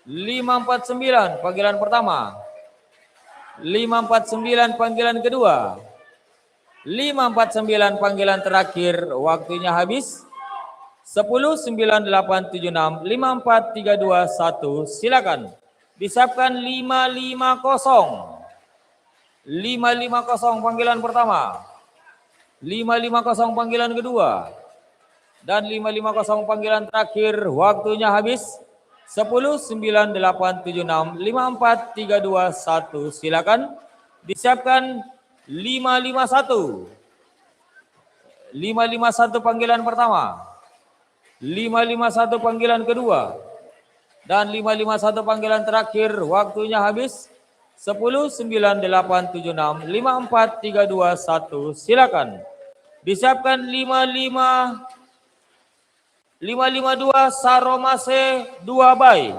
549 panggilan pertama. 549 panggilan kedua. 549 panggilan terakhir, waktunya habis. 10, 9, 8, 7, 6, 5, 4, 3, 2, 1, silakan. Disiapkan 550. 550 panggilan pertama. 550 panggilan kedua. Dan 550 panggilan terakhir, waktunya habis. 10, 9, 8, 7, 6, 5, 4, 3, 2, 1, silakan. Disiapkan 551. 551 panggilan pertama. 551 panggilan kedua. Dan 551 panggilan terakhir, waktunya habis. 10, 9, 8, 7, 6, 5, 4, 3, 2, 1, silakan. Disiapkan 552 Saromase 2 bay.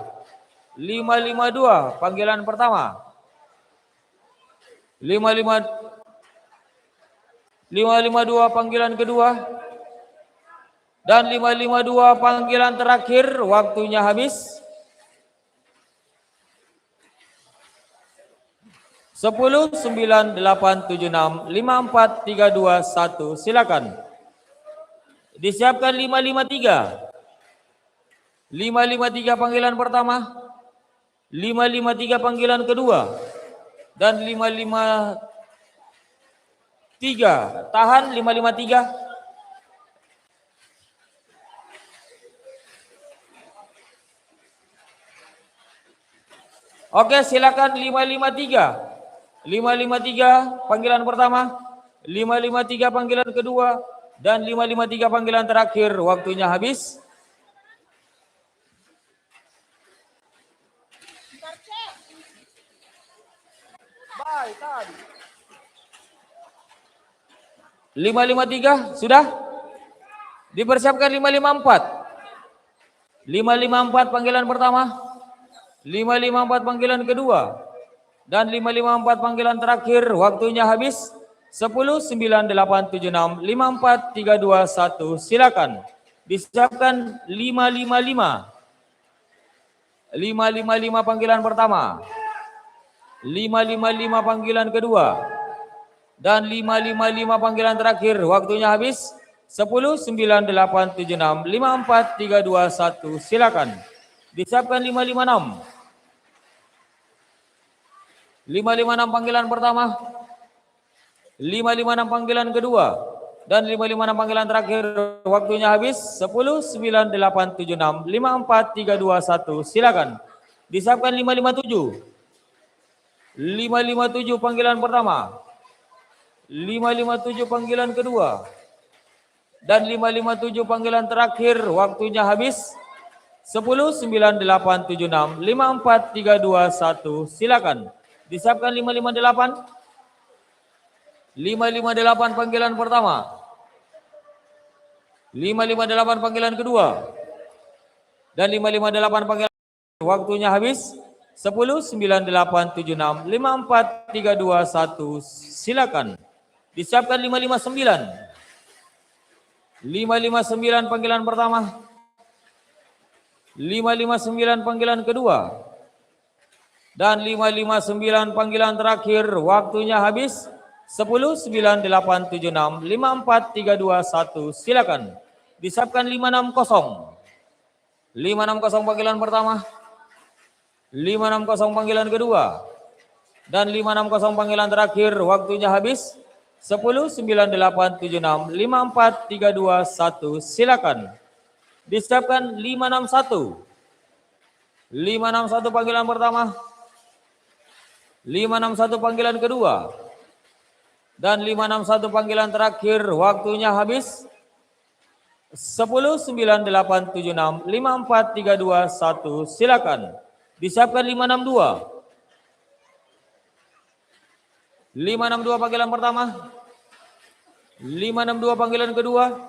552 panggilan pertama. 552 panggilan kedua. Dan 552 panggilan terakhir, waktunya habis. 10, 9, 8, 7, 6, 5, 4, 3, 2, 1, silakan. Disiapkan 553. 553 panggilan pertama. 553 panggilan kedua. Dan 553. Tahan 553. Oke, silakan 553. 553 panggilan pertama. 553 panggilan kedua. Dan 553 panggilan terakhir, waktunya habis. Baik, 553 sudah? Dipersiapkan 554. 554 panggilan pertama. 554 panggilan kedua. Dan 554 panggilan terakhir, waktunya habis. 10, 9, 8, 7, 6, 5, 4, 3, 2, 1, silakan. Disiapkan 555. 555 panggilan pertama. 555 panggilan kedua. Dan 555 panggilan terakhir, waktunya habis. 10, 9, 8, 7, 6, 5, 4, 3, 2, 1, silakan. Disiapkan 556. 556 panggilan pertama. 556 panggilan kedua. Dan 556 panggilan terakhir, waktunya habis. 10, 9, 8, 7, 6, 5, 4, 3, 2, 1, silakan. Disiapkan 557. 557 panggilan pertama. 557 panggilan kedua. Dan 557 panggilan terakhir, waktunya habis. 10, 9, 8, 7, 6, 5, 4, 3, 2, 1, silakan. Disiapkan 558. 558 panggilan pertama. 558 panggilan kedua. Dan 558 panggilan, waktunya habis. 10, 9, 8, 7, 6, 5, 4, 3, 2, 1, silakan. Disiapkan 559. 559 panggilan pertama. 559 panggilan kedua. Dan 559 panggilan terakhir, waktunya habis. 10, 9, 8, 7, 6, 5, 4, 3, 2, 1, silakan. Disiapkan 560. 560 panggilan pertama. 560 panggilan kedua. Dan 560 panggilan terakhir, waktunya habis. 10, 9, 8, 7, 6, 5, 4, 3, 2, 1, silakan. Disiapkan 561. 561 panggilan pertama. 561 panggilan kedua. Dan 561 panggilan terakhir, waktunya habis. 10, 9, 8, 7, 6, 5, 4, 3, 2, 1, silakan. Disiapkan 562. 562 panggilan pertama. 562 panggilan kedua.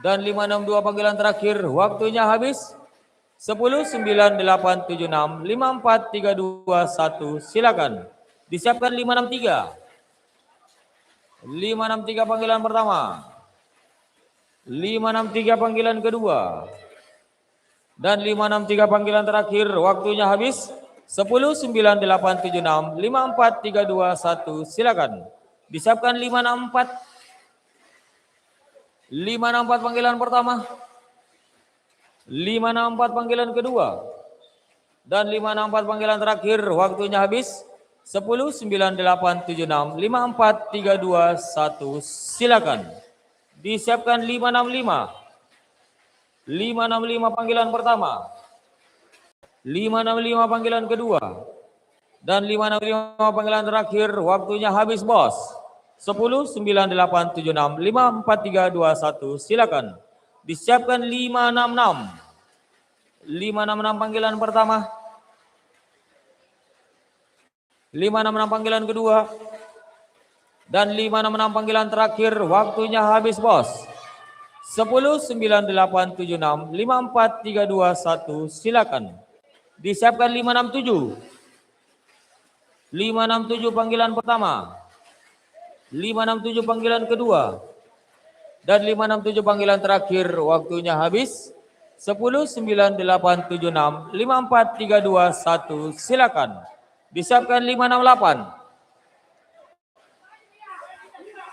Dan 562 panggilan terakhir, waktunya habis. 10, 9, 8, 7, 6, 5, 4, 3, 2, 1, silakan. Disiapkan 563. 563 panggilan pertama. 563 panggilan kedua. Dan 563 panggilan terakhir, waktunya habis. 10, 9, 8, 7, 6, 5, 4, 3, 2, 1, silakan. Disiapkan 564. 564 panggilan pertama. 564 panggilan kedua. Dan 564 panggilan terakhir. Waktunya habis. 10, 9, 8, 7, 6, 5, 4, 3, 2, 1. Silakan. Disiapkan 565. 565 panggilan pertama. 565 panggilan kedua. Dan 565 panggilan terakhir. Waktunya habis, bos. 10, 9, 8, 7, 6, 5, 4, 3, 2, 1. Silakan. Disiapkan 566. 566 panggilan pertama. 566 panggilan kedua. Dan 566 panggilan terakhir. Waktunya habis, bos. 10, 9, 8, 7, 6, 5, 4, 3, 2, 1. Silakan. Disiapkan 567. 567 panggilan pertama. 567 panggilan kedua. Dan 567 panggilan terakhir. Waktunya habis. 10, 9, 8, 7, 6, 5, 4, 3, 2, 1. Silakan. Disiapkan 568.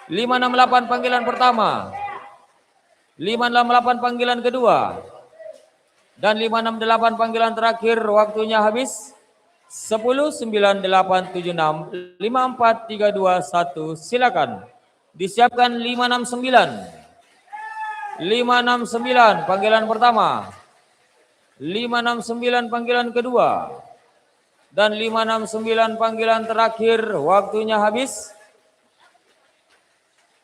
568 panggilan pertama. 568 panggilan kedua. Dan 568 panggilan terakhir. Waktunya habis. 10, 9, 8, 7, 6, 5, 4, 3, 2, 1. Silakan. Disiapkan 569. 569 panggilan pertama. 569 panggilan kedua. Dan 569 panggilan terakhir. Waktunya habis.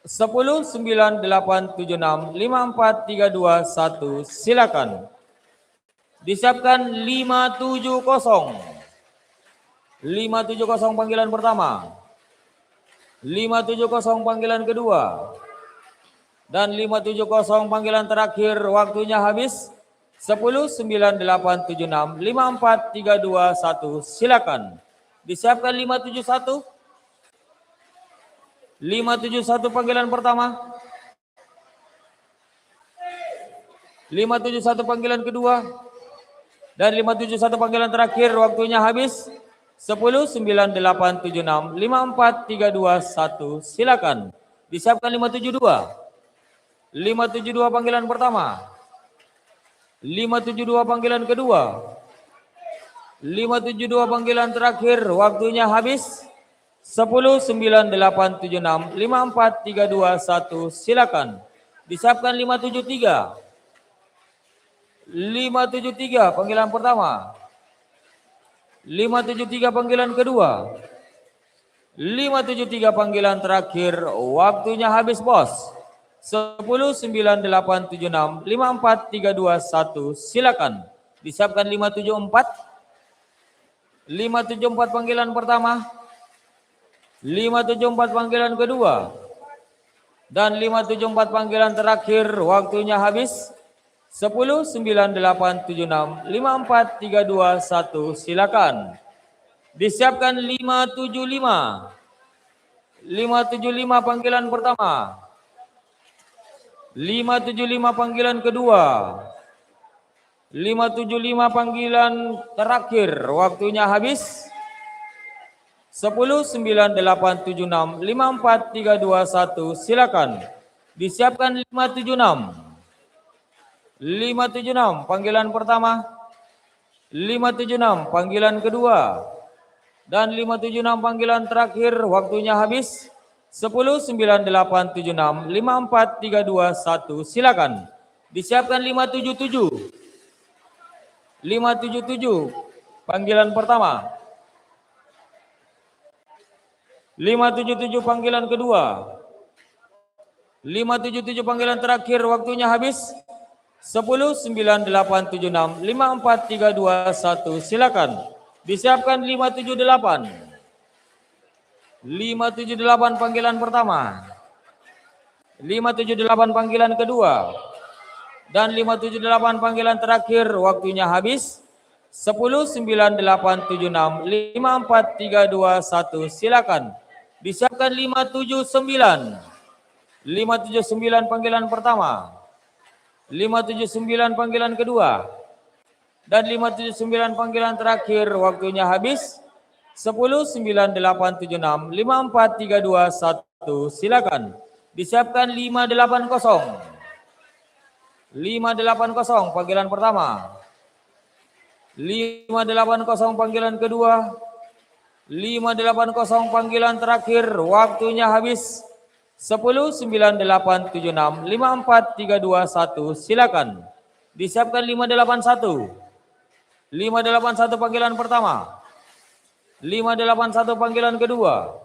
10, 9, 8, 7, 6, 5, 4, 3, 2, 1. Silakan. Disiapkan 570. 570 panggilan pertama. 570 panggilan kedua. Dan 570 panggilan terakhir. Waktunya habis. 10, 9, 8, 7, 6, 5, 4, 3, 2, 1. Silakan. Disiapkan 571. 571 panggilan pertama. 571 panggilan kedua. Dan 571 panggilan terakhir. Waktunya habis. 10, 9, 8, 7, 6, 5, 4, 3, 2, 1. Silakan. Disiapkan 572. 572 panggilan pertama. 572 panggilan kedua. 572 panggilan terakhir. Waktunya habis. 10, 9, 8, 7, 6, 5, 4, 3, 2, 1. Silakan. Disiapkan 573. 573 panggilan pertama. 573 panggilan kedua. 573 panggilan terakhir. Waktunya habis, bos. 10, 9, 8, 7, 6, 5, 4, 3, 2, 1. Silakan. Disiapkan 574. 574 panggilan pertama. 574 panggilan kedua. Dan 574 panggilan terakhir. Waktunya habis. 10, 9, 8, 7, 6, 5, 4, 3, 2, 1. Silakan. Disiapkan 575. 575 panggilan pertama. 575 panggilan kedua. 575 panggilan terakhir. Waktunya habis. 10, 9, 8, 7, 6, 5, 4, 3, 2, 1. Silakan. Disiapkan 576. 576 panggilan pertama. 576 panggilan kedua. Dan 576 panggilan terakhir. Waktunya habis. 10, 9, 8, 7, 6, 5, 4, 3, 2, 1. Silakan. Disiapkan 577. 577 panggilan pertama. 577 panggilan kedua. 577 panggilan terakhir. Waktunya habis. 10, 9, 8, 7, 6, 5, 4, 3, 2, 1. Silakan. Disiapkan 578. 578 panggilan pertama. 578 panggilan kedua. Dan 578 panggilan terakhir. Waktunya habis. 10, 9, 8, 7, 6, 5, 4, 3, 2, 1. Silakan. Disiapkan 579. 579 panggilan pertama. 579 panggilan kedua. Dan 579 panggilan terakhir. Waktunya habis. 10, 9, 8, 7, 6, 5, 4, 3, 2, 1. 1, silakan. Disiapkan 580. 580 panggilan pertama. 580 panggilan kedua. 580 panggilan terakhir. Waktunya habis. 10, 9, 8, 7, 6, 5, 4, 3, 2, 1. Silakan. Disiapkan 581. 581 panggilan pertama. 581 panggilan kedua.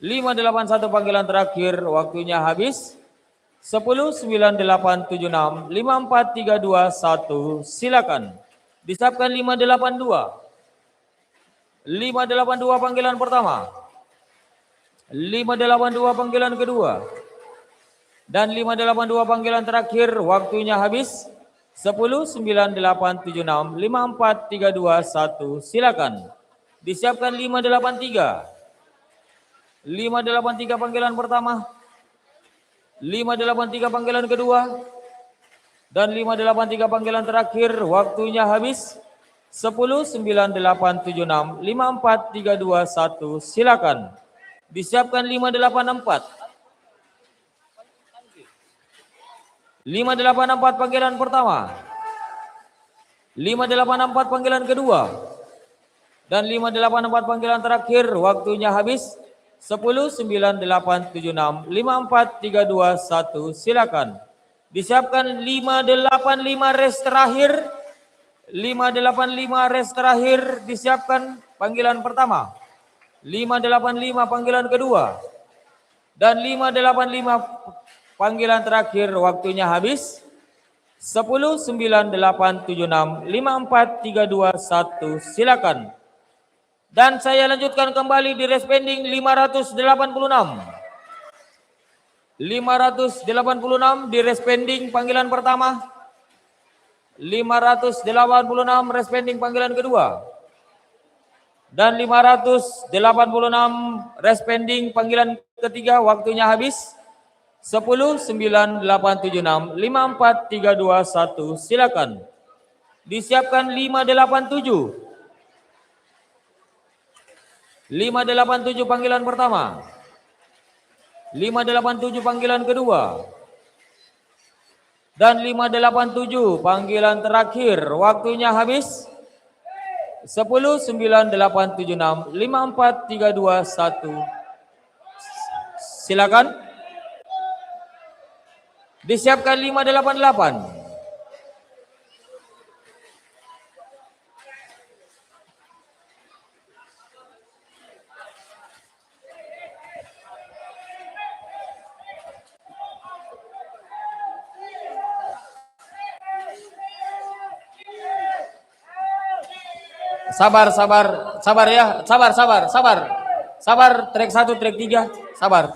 581 panggilan terakhir. Waktunya habis. 10, 9, 8, 7, 6, 5, 4, 3, 2, 1. Silakan. Disiapkan 582. 582 panggilan pertama. 582 panggilan kedua. Dan 582 panggilan terakhir. Waktunya habis. 10, 9, 8, 7, 6, 5, 4, 3, 2, 1. Silakan. Disiapkan 583. 583 panggilan pertama. 583 panggilan kedua. Dan 583 panggilan terakhir. Waktunya habis. 10, 9, 8, 7, 6, 5, 4, 3, 2, 1. Silakan. Disiapkan 584. 584 panggilan pertama. 584 panggilan kedua. Dan 584 panggilan terakhir. Waktunya habis. 10, 9, 8, 7, 6, 5, 4, 3, 2, 1. Silakan. Disiapkan 585 res terakhir. 585 res terakhir. Disiapkan panggilan pertama. 585 panggilan kedua. Dan 585 panggilan terakhir. Waktunya habis. 10, 9, 8, 7, 6, 5, 4, 3, 2, 1. Silakan. Dan saya lanjutkan kembali di respending 586. 586 di respending panggilan pertama. 586 respending panggilan kedua. Dan 586 respending panggilan ketiga. Waktunya habis. 10, 9, 8, 7, 6, 5, 4, 3, 2, 1. Silakan. Disiapkan 587. 587 panggilan pertama. 587 panggilan kedua. Dan 587 panggilan terakhir. Waktunya habis. 10, 9, 8, 7, 6, 5, 4, 3, 2, 1. Silakan. Disiapkan 588. Sabar ya, sabar, trek 1, trek 3, sabar.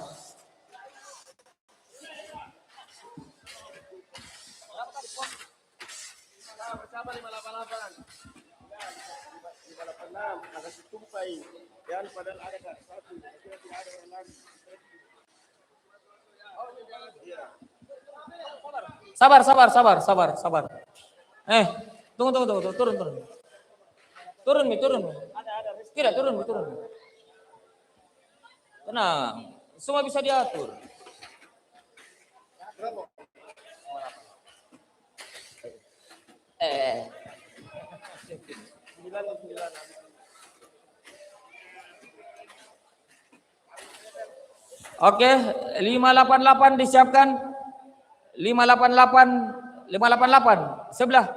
Sabar. Tunggu, turun. Turun. Tidak, turun. Tenang, semua bisa diatur. Oke, 588 disiapkan. 588 sebelah.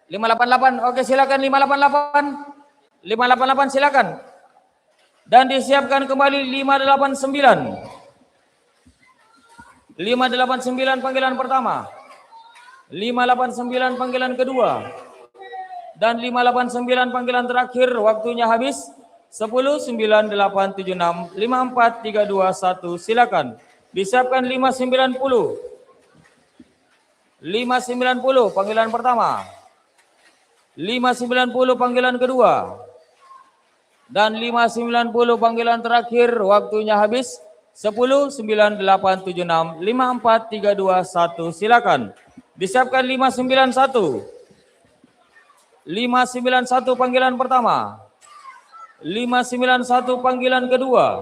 588. Oke, silakan 588. 588 silakan. Dan disiapkan kembali 589. 589 panggilan pertama. 589 panggilan kedua. Dan 589 panggilan terakhir. Waktunya habis. 10, 9, 8, 7, 6, 5, 4, 3, 2, 1. Silakan. Disiapkan 590. 590 panggilan pertama. 590 panggilan kedua. Dan 590 panggilan terakhir. Waktunya habis. 10, 9, 8, 7, 6, 5, 4, 3, 2, 1. Silakan. Disiapkan 591. 591 panggilan pertama. 591 panggilan kedua.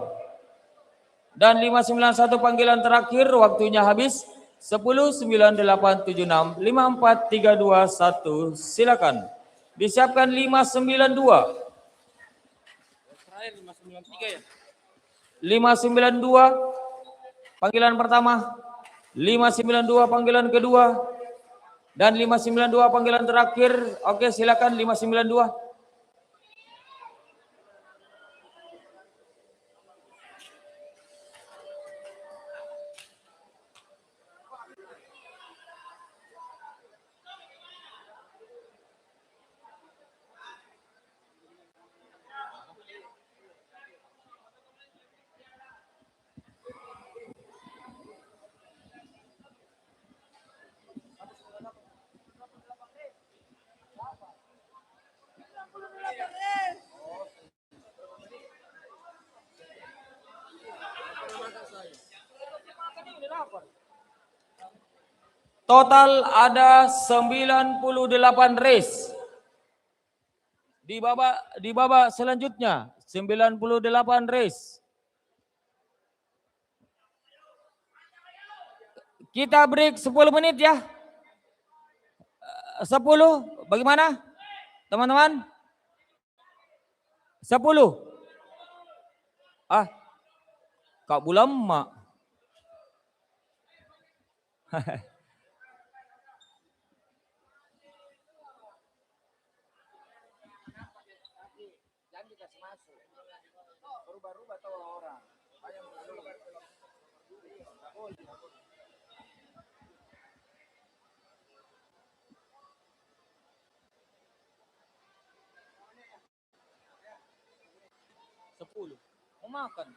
Dan 591 panggilan terakhir, waktunya habis. 10, 9, 8, 7, 6, 5, 4, 3, 2, 1. Silakan. Disiapkan 592.
Terakhir 593 ya.
592 panggilan pertama, 592 panggilan kedua, dan 592 panggilan terakhir. Oke, silakan 592. Total ada 98 race. Di babak selanjutnya 98 race. Kita break 10 menit ya. 10, bagaimana teman-teman? 10. Kak Bulam mak. Mau makan.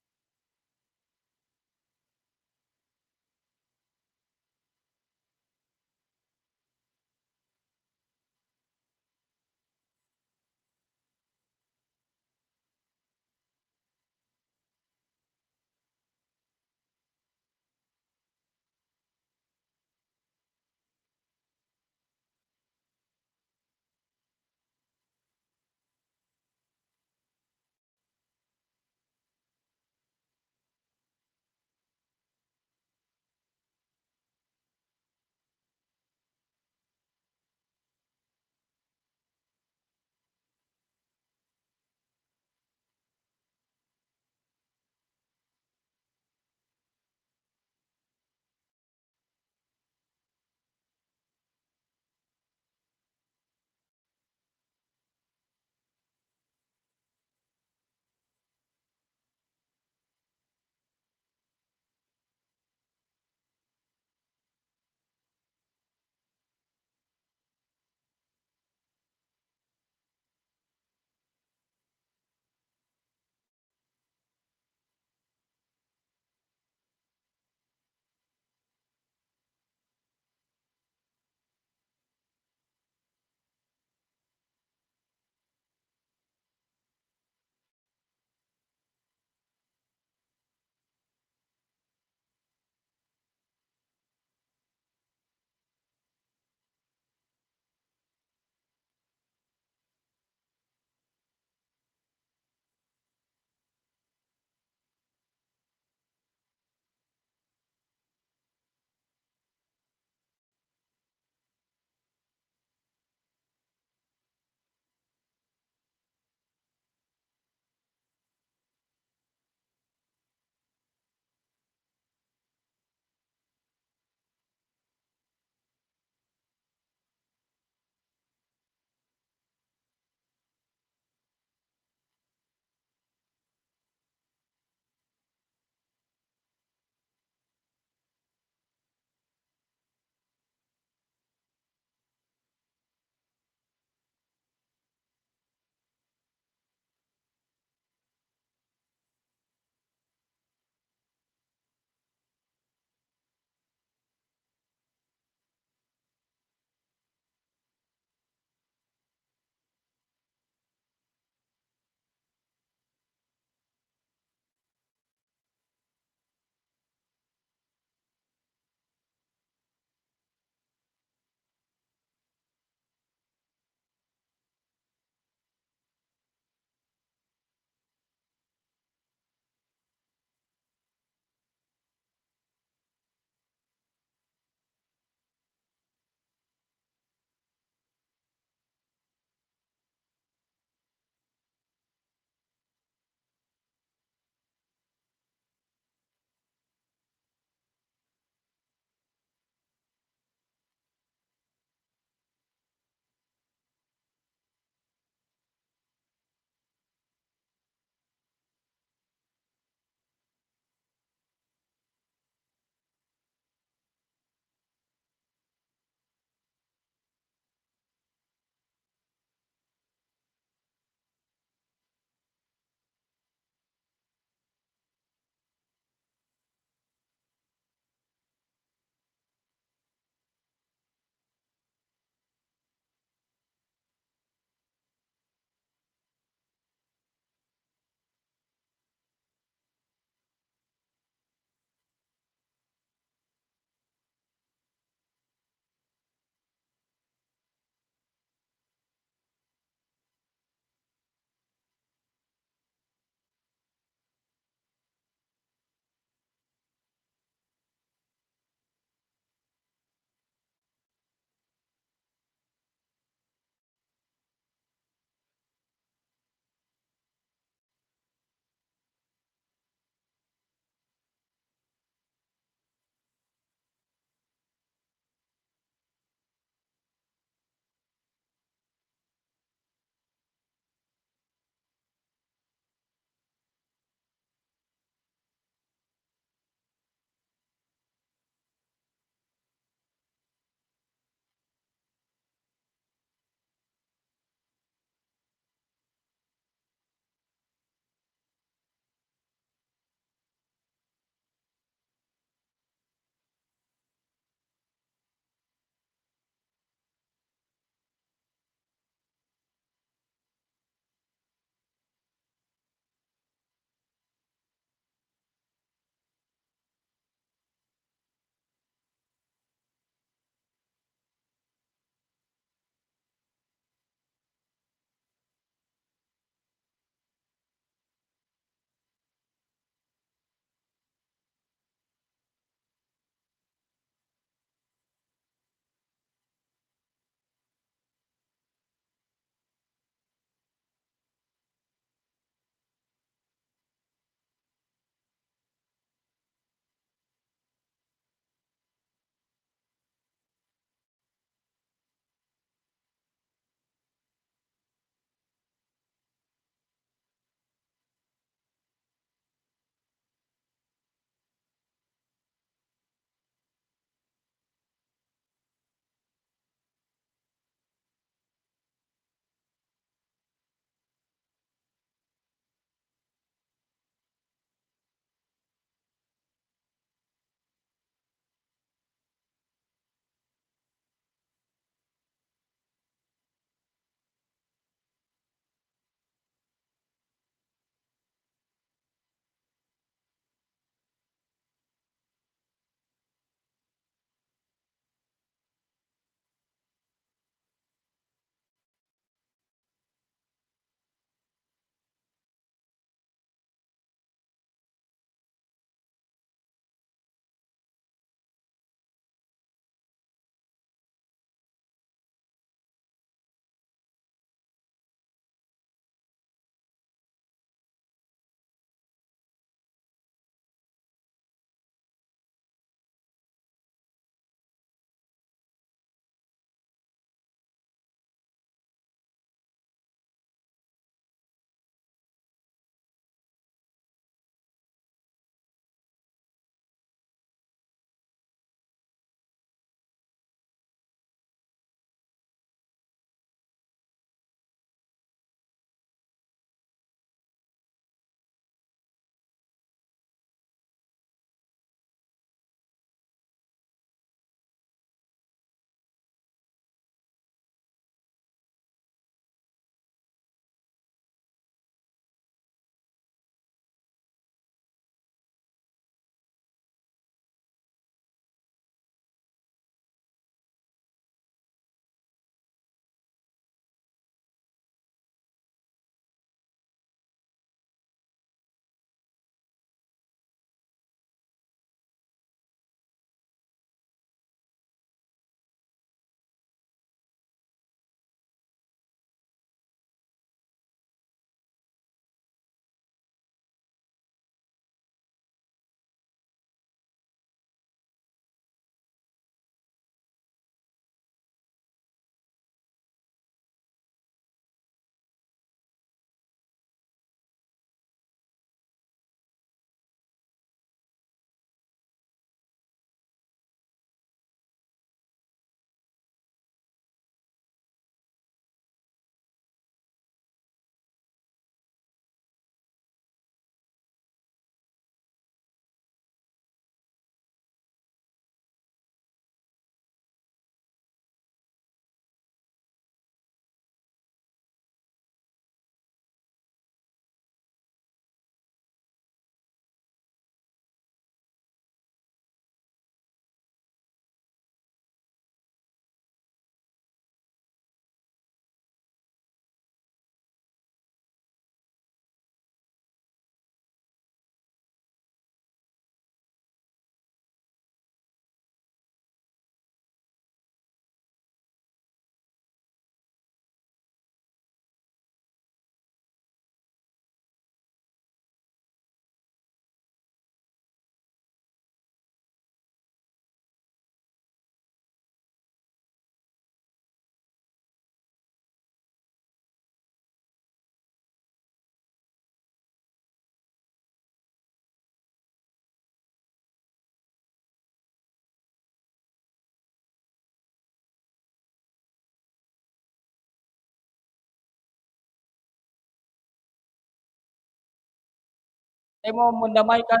Saya mau mendamaikan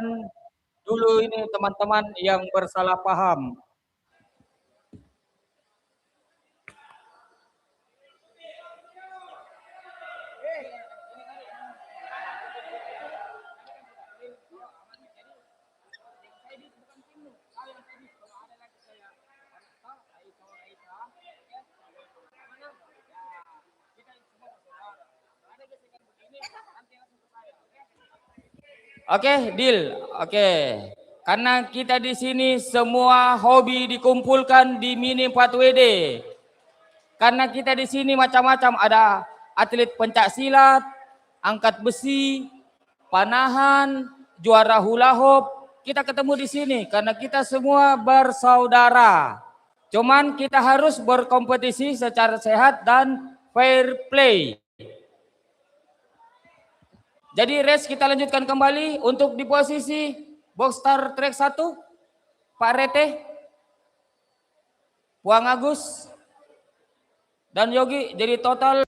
dulu ini teman-teman yang bersalah paham. Oke, deal. Oke. Karena kita di sini semua hobi dikumpulkan di Mini 4WD. Karena kita di sini macam-macam, ada atlet pencak silat, angkat besi, panahan, juara hula hoop. Kita ketemu di sini karena kita semua bersaudara. Cuman kita harus berkompetisi secara sehat dan fair play. Jadi race kita lanjutkan kembali untuk di posisi box start track 1. Pak Rete, Puang Agus, dan Yogi, jadi total